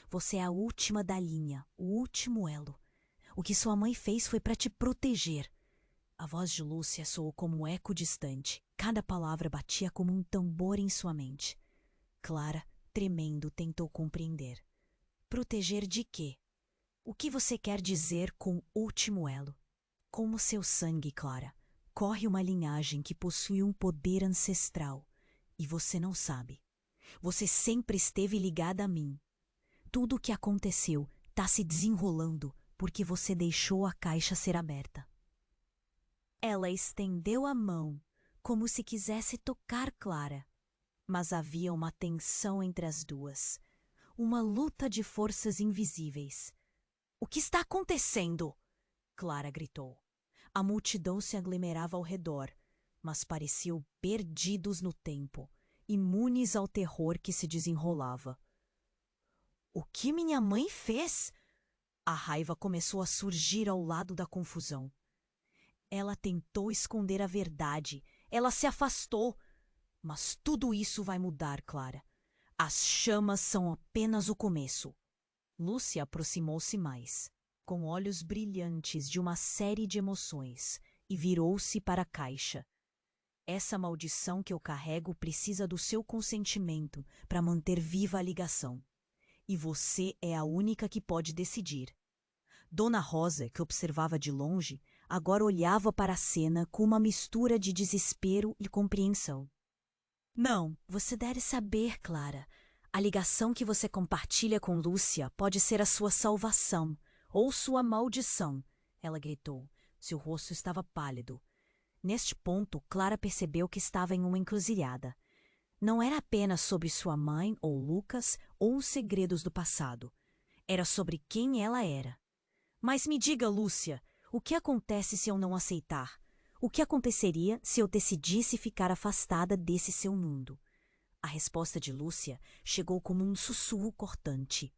Você é a última da linha, o último elo. O que sua mãe fez foi para te proteger. A voz de Lúcia soou como um eco distante, Cada palavra batia como um tambor em sua mente. Clara, tremendo, tentou compreender. Proteger de quê? O que você quer dizer com último elo? Como seu sangue, Clara, corre uma linhagem que possui um poder ancestral. E você não sabe. Você sempre esteve ligada a mim. Tudo o que aconteceu está se desenrolando porque você deixou a caixa ser aberta. Ela estendeu a mão, como se quisesse tocar Clara. Mas havia uma tensão entre as duas. Uma luta de forças invisíveis. O que está acontecendo? Clara gritou. A multidão se aglomerava ao redor, mas pareciam perdidos no tempo, imunes ao terror que se desenrolava. O que minha mãe fez? A raiva começou a surgir ao lado da confusão. Ela tentou esconder a verdade, ela se afastou. Mas tudo isso vai mudar, Clara. As chamas são apenas o começo. Lúcia aproximou-se mais, com olhos brilhantes de uma série de emoções, e virou-se para a caixa. Essa maldição que eu carrego precisa do seu consentimento para manter viva a ligação. E você é a única que pode decidir. Dona Rosa, que observava de longe, agora olhava para a cena com uma mistura de desespero e compreensão. Não, você deve saber, Clara. A ligação que você compartilha com Lúcia pode ser a sua salvação ou sua maldição, ela gritou. Seu rosto estava pálido. Neste ponto, Clara percebeu que estava em uma encruzilhada. Não era apenas sobre sua mãe ou Lucas ou os segredos do passado. Era sobre quem ela era. Mas me diga, Lúcia, o que acontece se eu não aceitar? O que aconteceria se eu decidisse ficar afastada desse seu mundo? A resposta de Lúcia chegou como um sussurro cortante.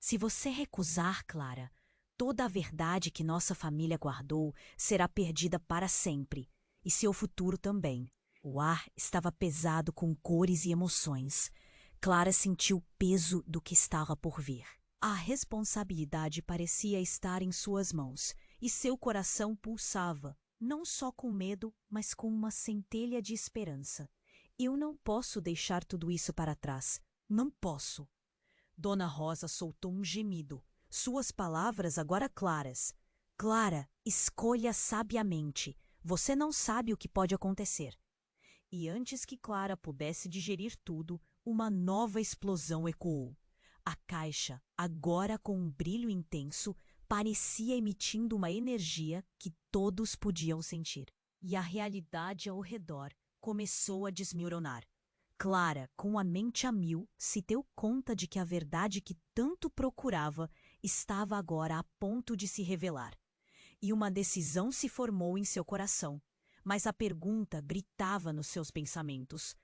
Se você recusar, Clara, toda a verdade que nossa família guardou será perdida para sempre, e seu futuro também. O ar estava pesado com cores e emoções. Clara sentiu o peso do que estava por vir. A responsabilidade parecia estar em suas mãos, e seu coração pulsava, não só com medo, mas com uma centelha de esperança. Eu não posso deixar tudo isso para trás. Não posso. Dona Rosa soltou um gemido, suas palavras agora claras. Clara, escolha sabiamente. Você não sabe o que pode acontecer. E antes que Clara pudesse digerir tudo, uma nova explosão ecoou. A caixa, agora com um brilho intenso, parecia emitindo uma energia que todos podiam sentir. E a realidade ao redor começou a desmoronar. Clara, com a mente a mil, se deu conta de que a verdade que tanto procurava estava agora a ponto de se revelar. E uma decisão se formou em seu coração, mas a pergunta gritava nos seus pensamentos.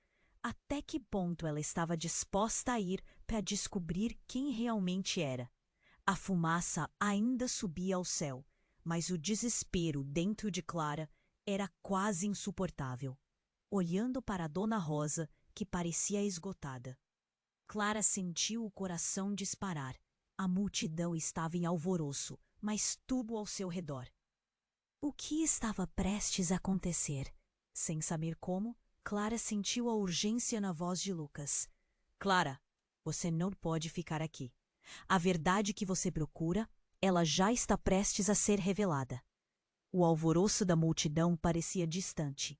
Até que ponto ela estava disposta a ir para descobrir quem realmente era? A fumaça ainda subia ao céu, mas o desespero dentro de Clara era quase insuportável. Olhando para Dona Rosa, que parecia esgotada, Clara sentiu o coração disparar. A multidão estava em alvoroço, mas tudo ao seu redor. O que estava prestes a acontecer? Sem saber como, Clara sentiu a urgência na voz de Lucas. Clara, você não pode ficar aqui. A verdade que você procura, ela já está prestes a ser revelada. O alvoroço da multidão parecia distante.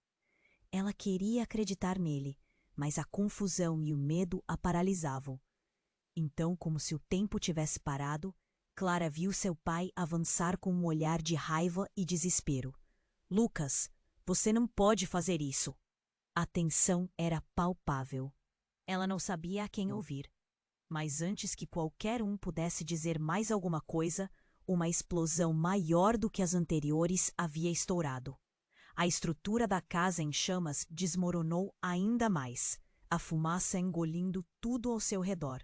Ela queria acreditar nele, mas a confusão e o medo a paralisavam. Então, como se o tempo tivesse parado, Clara viu seu pai avançar com um olhar de raiva e desespero. Lucas, você não pode fazer isso. A tensão era palpável. Ela não sabia a quem ouvir. Mas antes que qualquer um pudesse dizer mais alguma coisa, uma explosão maior do que as anteriores havia estourado. A estrutura da casa em chamas desmoronou ainda mais, a fumaça engolindo tudo ao seu redor.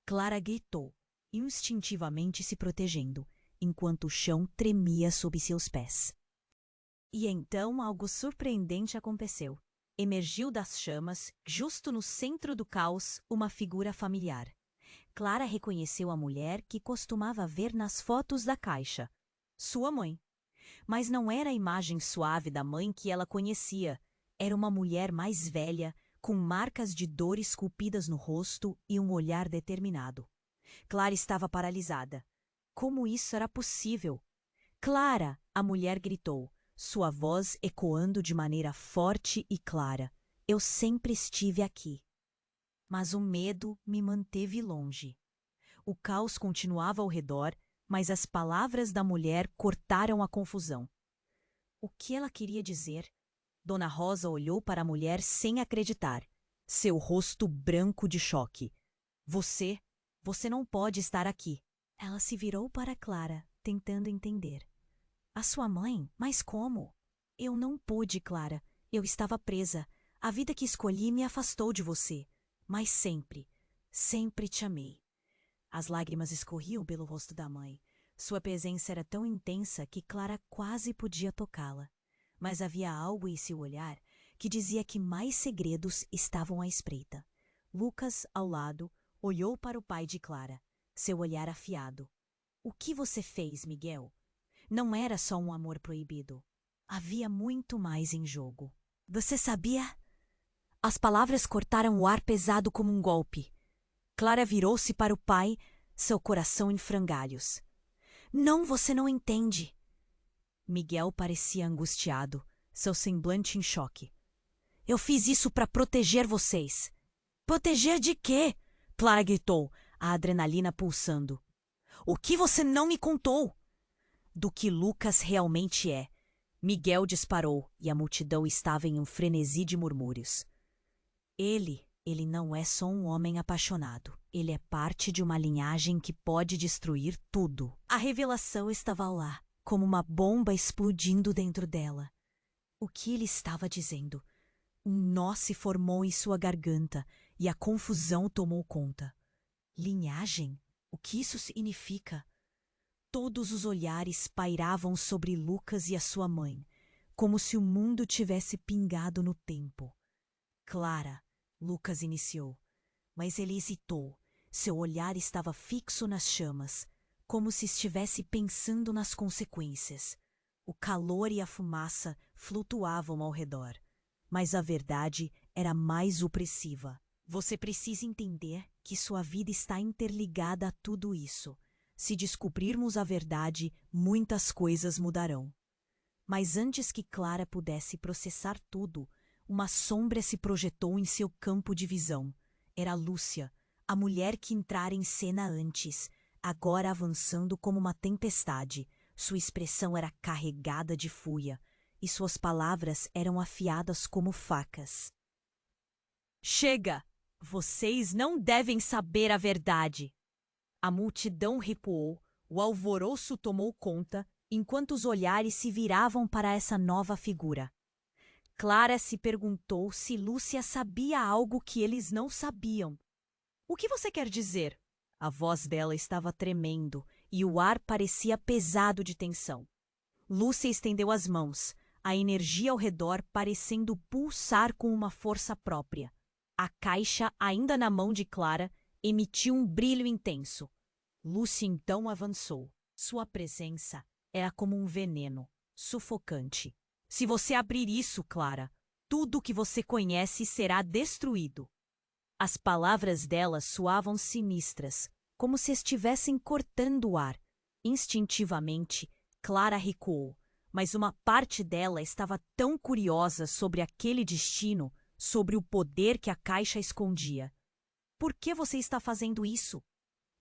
Clara gritou, instintivamente se protegendo, enquanto o chão tremia sob seus pés. E então algo surpreendente aconteceu. Emergiu das chamas, justo no centro do caos, uma figura familiar. Clara reconheceu a mulher que costumava ver nas fotos da caixa. Sua mãe. Mas não era a imagem suave da mãe que ela conhecia. Era uma mulher mais velha, com marcas de dor esculpidas no rosto e um olhar determinado. Clara estava paralisada. Como isso era possível? Clara! A mulher gritou, sua voz ecoando de maneira forte e clara. Eu sempre estive aqui. Mas o medo me manteve longe. O caos continuava ao redor, mas as palavras da mulher cortaram a confusão. O que ela queria dizer? Dona Rosa olhou para a mulher sem acreditar, seu rosto branco de choque. Você não pode estar aqui. Ela se virou para Clara, tentando entender. A sua mãe? Mas como? Eu não pude, Clara. Eu estava presa. A vida que escolhi me afastou de você. Mas sempre te amei. As lágrimas escorriam pelo rosto da mãe. Sua presença era tão intensa que Clara quase podia tocá-la. Mas havia algo em seu olhar que dizia que mais segredos estavam à espreita. Lucas, ao lado, olhou para o pai de Clara, seu olhar afiado. O que você fez, Miguel? Não era só um amor proibido. Havia muito mais em jogo. Você sabia? As palavras cortaram o ar pesado como um golpe. Clara virou-se para o pai, seu coração em frangalhos. Não, você não entende. Miguel parecia angustiado, seu semblante em choque. Eu fiz isso para proteger vocês. Proteger de quê? Clara gritou, a adrenalina pulsando. O que você não me contou? Do que Lucas realmente é. Miguel disparou e a multidão estava em um frenesi de murmúrios. Ele não é só um homem apaixonado. Ele é parte de uma linhagem que pode destruir tudo. A revelação estava lá, como uma bomba explodindo dentro dela. O que ele estava dizendo? Um nó se formou em sua garganta e a confusão tomou conta. Linhagem? O que isso significa? Todos os olhares pairavam sobre Lucas e a sua mãe, como se o mundo tivesse pingado no tempo. Clara, Lucas iniciou, mas ele hesitou. Seu olhar estava fixo nas chamas, como se estivesse pensando nas consequências. O calor e a fumaça flutuavam ao redor, mas a verdade era mais opressiva. Você precisa entender que sua vida está interligada a tudo isso. Se descobrirmos a verdade, muitas coisas mudarão. Mas antes que Clara pudesse processar tudo, uma sombra se projetou em seu campo de visão. Era Lúcia, a mulher que entrara em cena antes, agora avançando como uma tempestade. Sua expressão era carregada de fúria, e suas palavras eram afiadas como facas. Chega! Vocês não devem saber a verdade! A multidão recuou, o alvoroço tomou conta, enquanto os olhares se viravam para essa nova figura. Clara se perguntou se Lúcia sabia algo que eles não sabiam. O que você quer dizer? A voz dela estava tremendo e o ar parecia pesado de tensão. Lúcia estendeu as mãos, a energia ao redor parecendo pulsar com uma força própria. A caixa, ainda na mão de Clara, emitiu um brilho intenso. Lúcia então avançou. Sua presença era como um veneno, sufocante. Se você abrir isso, Clara, tudo o que você conhece será destruído. As palavras dela soavam sinistras, como se estivessem cortando o ar. Instintivamente, Clara recuou, mas uma parte dela estava tão curiosa sobre aquele destino, sobre o poder que a caixa escondia. Por que você está fazendo isso?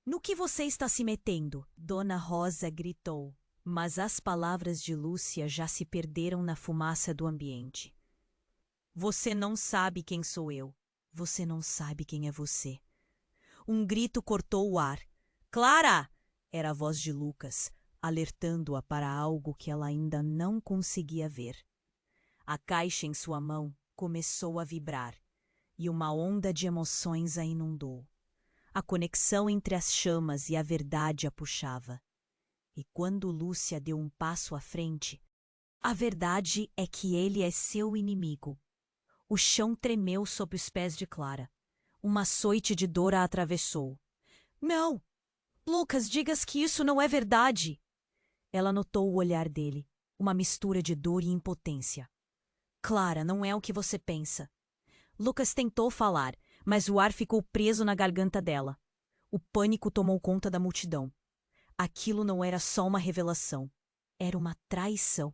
No que você está se metendo? Dona Rosa gritou, mas as palavras de Lúcia já se perderam na fumaça do ambiente. Você não sabe quem sou eu. Você não sabe quem é você. Um grito cortou o ar. Clara! Era a voz de Lucas, alertando-a para algo que ela ainda não conseguia ver. A caixa em sua mão começou a vibrar, e uma onda de emoções a inundou. A conexão entre as chamas e a verdade a puxava. E quando Lúcia deu um passo à frente, a verdade é que ele é seu inimigo. O chão tremeu sob os pés de Clara. Uma açoite de dor a atravessou. Não! Lucas, digas que isso não é verdade! Ela notou o olhar dele, uma mistura de dor e impotência. Clara, não é o que você pensa. Lucas tentou falar, mas o ar ficou preso na garganta dela. O pânico tomou conta da multidão. Aquilo não era só uma revelação. Era uma traição.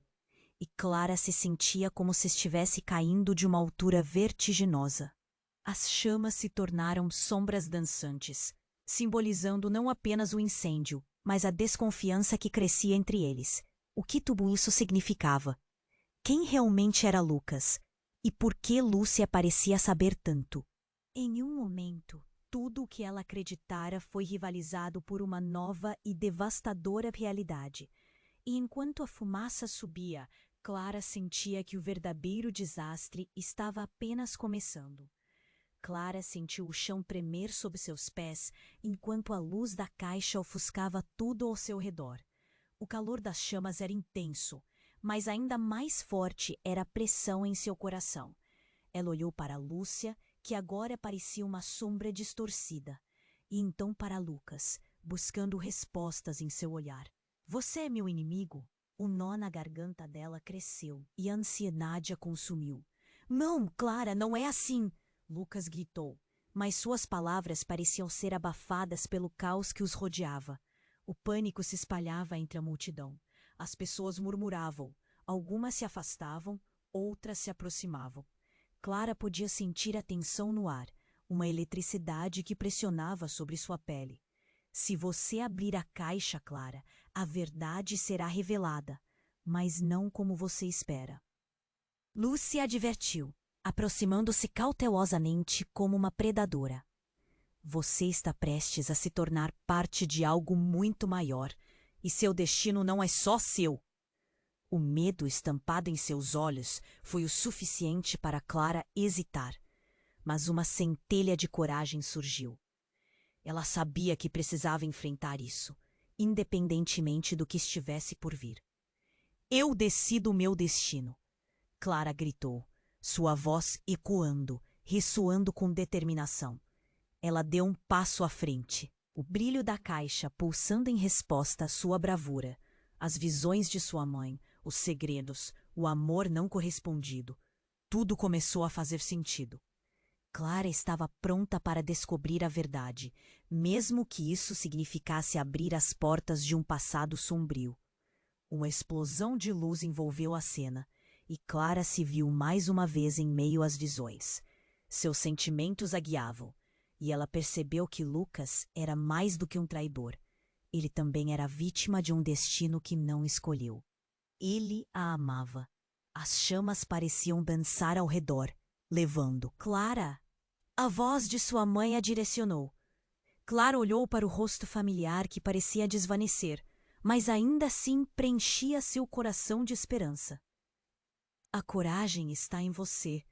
E Clara se sentia como se estivesse caindo de uma altura vertiginosa. As chamas se tornaram sombras dançantes, simbolizando não apenas o incêndio, mas a desconfiança que crescia entre eles. O que tudo isso significava? Quem realmente era Lucas? E por que Lúcia parecia saber tanto? Em um momento, tudo o que ela acreditara foi rivalizado por uma nova e devastadora realidade. E enquanto a fumaça subia, Clara sentia que o verdadeiro desastre estava apenas começando. Clara sentiu o chão tremer sob seus pés, enquanto a luz da caixa ofuscava tudo ao seu redor. O calor das chamas era intenso, mas ainda mais forte era a pressão em seu coração. Ela olhou para Lúcia, que agora parecia uma sombra distorcida, e então para Lucas, buscando respostas em seu olhar. Você é meu inimigo? O nó na garganta dela cresceu e a ansiedade a consumiu. Não, Clara, não é assim! Lucas gritou, mas suas palavras pareciam ser abafadas pelo caos que os rodeava. O pânico se espalhava entre a multidão. As pessoas murmuravam, algumas se afastavam, outras se aproximavam. Clara podia sentir a tensão no ar, uma eletricidade que pressionava sobre sua pele. Se você abrir a caixa, Clara, a verdade será revelada, mas não como você espera. Lúcia advertiu, aproximando-se cautelosamente como uma predadora. Você está prestes a se tornar parte de algo muito maior, e seu destino não é só seu. O medo estampado em seus olhos foi o suficiente para Clara hesitar, mas uma centelha de coragem surgiu. Ela sabia que precisava enfrentar isso, independentemente do que estivesse por vir. Eu decido o meu destino, Clara gritou, sua voz ecoando, ressoando com determinação. Ela deu um passo à frente, o brilho da caixa pulsando em resposta à sua bravura, as visões de sua mãe, os segredos, o amor não correspondido. Tudo começou a fazer sentido. Clara estava pronta para descobrir a verdade, mesmo que isso significasse abrir as portas de um passado sombrio. Uma explosão de luz envolveu a cena, e Clara se viu mais uma vez em meio às visões. Seus sentimentos a guiavam, e ela percebeu que Lucas era mais do que um traidor. Ele também era vítima de um destino que não escolheu. Ele a amava. As chamas pareciam dançar ao redor, levando. Clara! A voz de sua mãe a direcionou. Clara olhou para o rosto familiar que parecia desvanecer, mas ainda assim preenchia seu coração de esperança. A coragem está em você.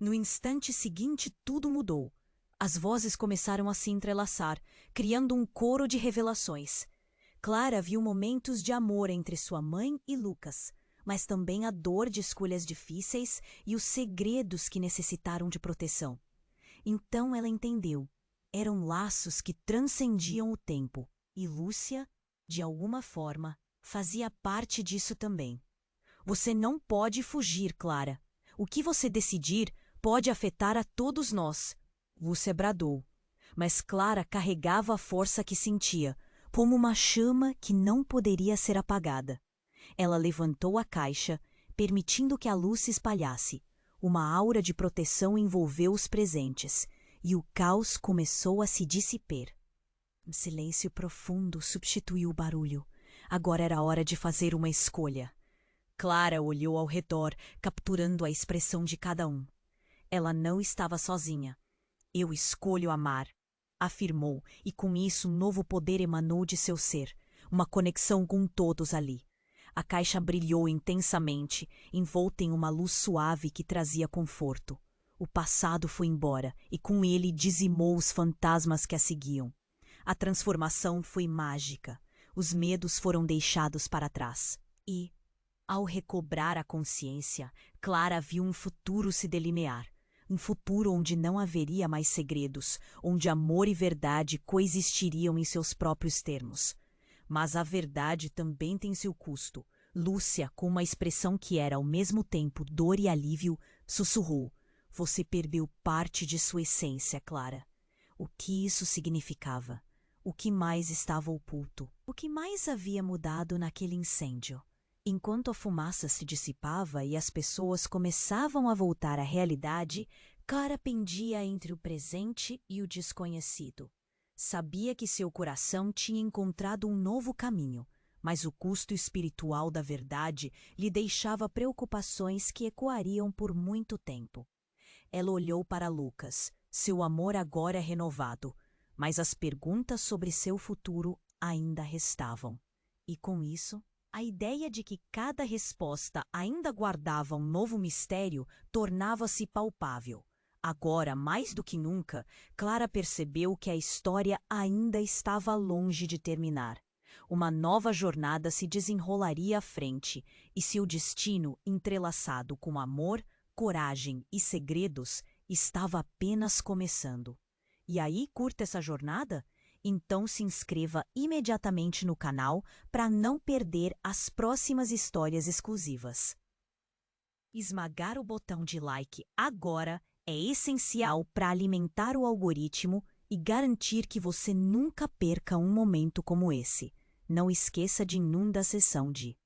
No instante seguinte, tudo mudou. As vozes começaram a se entrelaçar, criando um coro de revelações. Clara viu momentos de amor entre sua mãe e Lucas, mas também a dor de escolhas difíceis e os segredos que necessitaram de proteção. Então ela entendeu. Eram laços que transcendiam o tempo, e Lúcia, de alguma forma, fazia parte disso também. Você não pode fugir, Clara. O que você decidir pode afetar a todos nós. Lúcia bradou, mas Clara carregava a força que sentia, como uma chama que não poderia ser apagada. Ela levantou a caixa, permitindo que a luz se espalhasse. Uma aura de proteção envolveu os presentes, e o caos começou a se dissipar. Um silêncio profundo substituiu o barulho. Agora era hora de fazer uma escolha. Clara olhou ao redor, capturando a expressão de cada um. Ela não estava sozinha. Eu escolho amar, afirmou, e com isso um novo poder emanou de seu ser, uma conexão com todos ali. A caixa brilhou intensamente, envolta em uma luz suave que trazia conforto. O passado foi embora, e com ele dizimou os fantasmas que a seguiam. A transformação foi mágica. Os medos foram deixados para trás. E, ao recobrar a consciência, Clara viu um futuro se delinear. Um futuro onde não haveria mais segredos, onde amor e verdade coexistiriam em seus próprios termos. Mas a verdade também tem seu custo. Lúcia, com uma expressão que era ao mesmo tempo dor e alívio, sussurrou: Você perdeu parte de sua essência, Clara. O que isso significava? O que mais estava oculto? O que mais havia mudado naquele incêndio? Enquanto a fumaça se dissipava e as pessoas começavam a voltar à realidade, Clara pendia entre o presente e o desconhecido. Sabia que seu coração tinha encontrado um novo caminho, mas o custo espiritual da verdade lhe deixava preocupações que ecoariam por muito tempo. Ela olhou para Lucas, seu amor agora renovado, mas as perguntas sobre seu futuro ainda restavam. E com isso, a ideia de que cada resposta ainda guardava um novo mistério tornava-se palpável. Agora, mais do que nunca, Clara percebeu que a história ainda estava longe de terminar. Uma nova jornada se desenrolaria à frente, e seu destino, entrelaçado com amor, coragem e segredos, estava apenas começando. E aí, curta essa jornada? Então se inscreva imediatamente no canal para não perder as próximas histórias exclusivas. Esmagar o botão de like agora é essencial para alimentar o algoritmo e garantir que você nunca perca um momento como esse. Não esqueça de inunda a seção de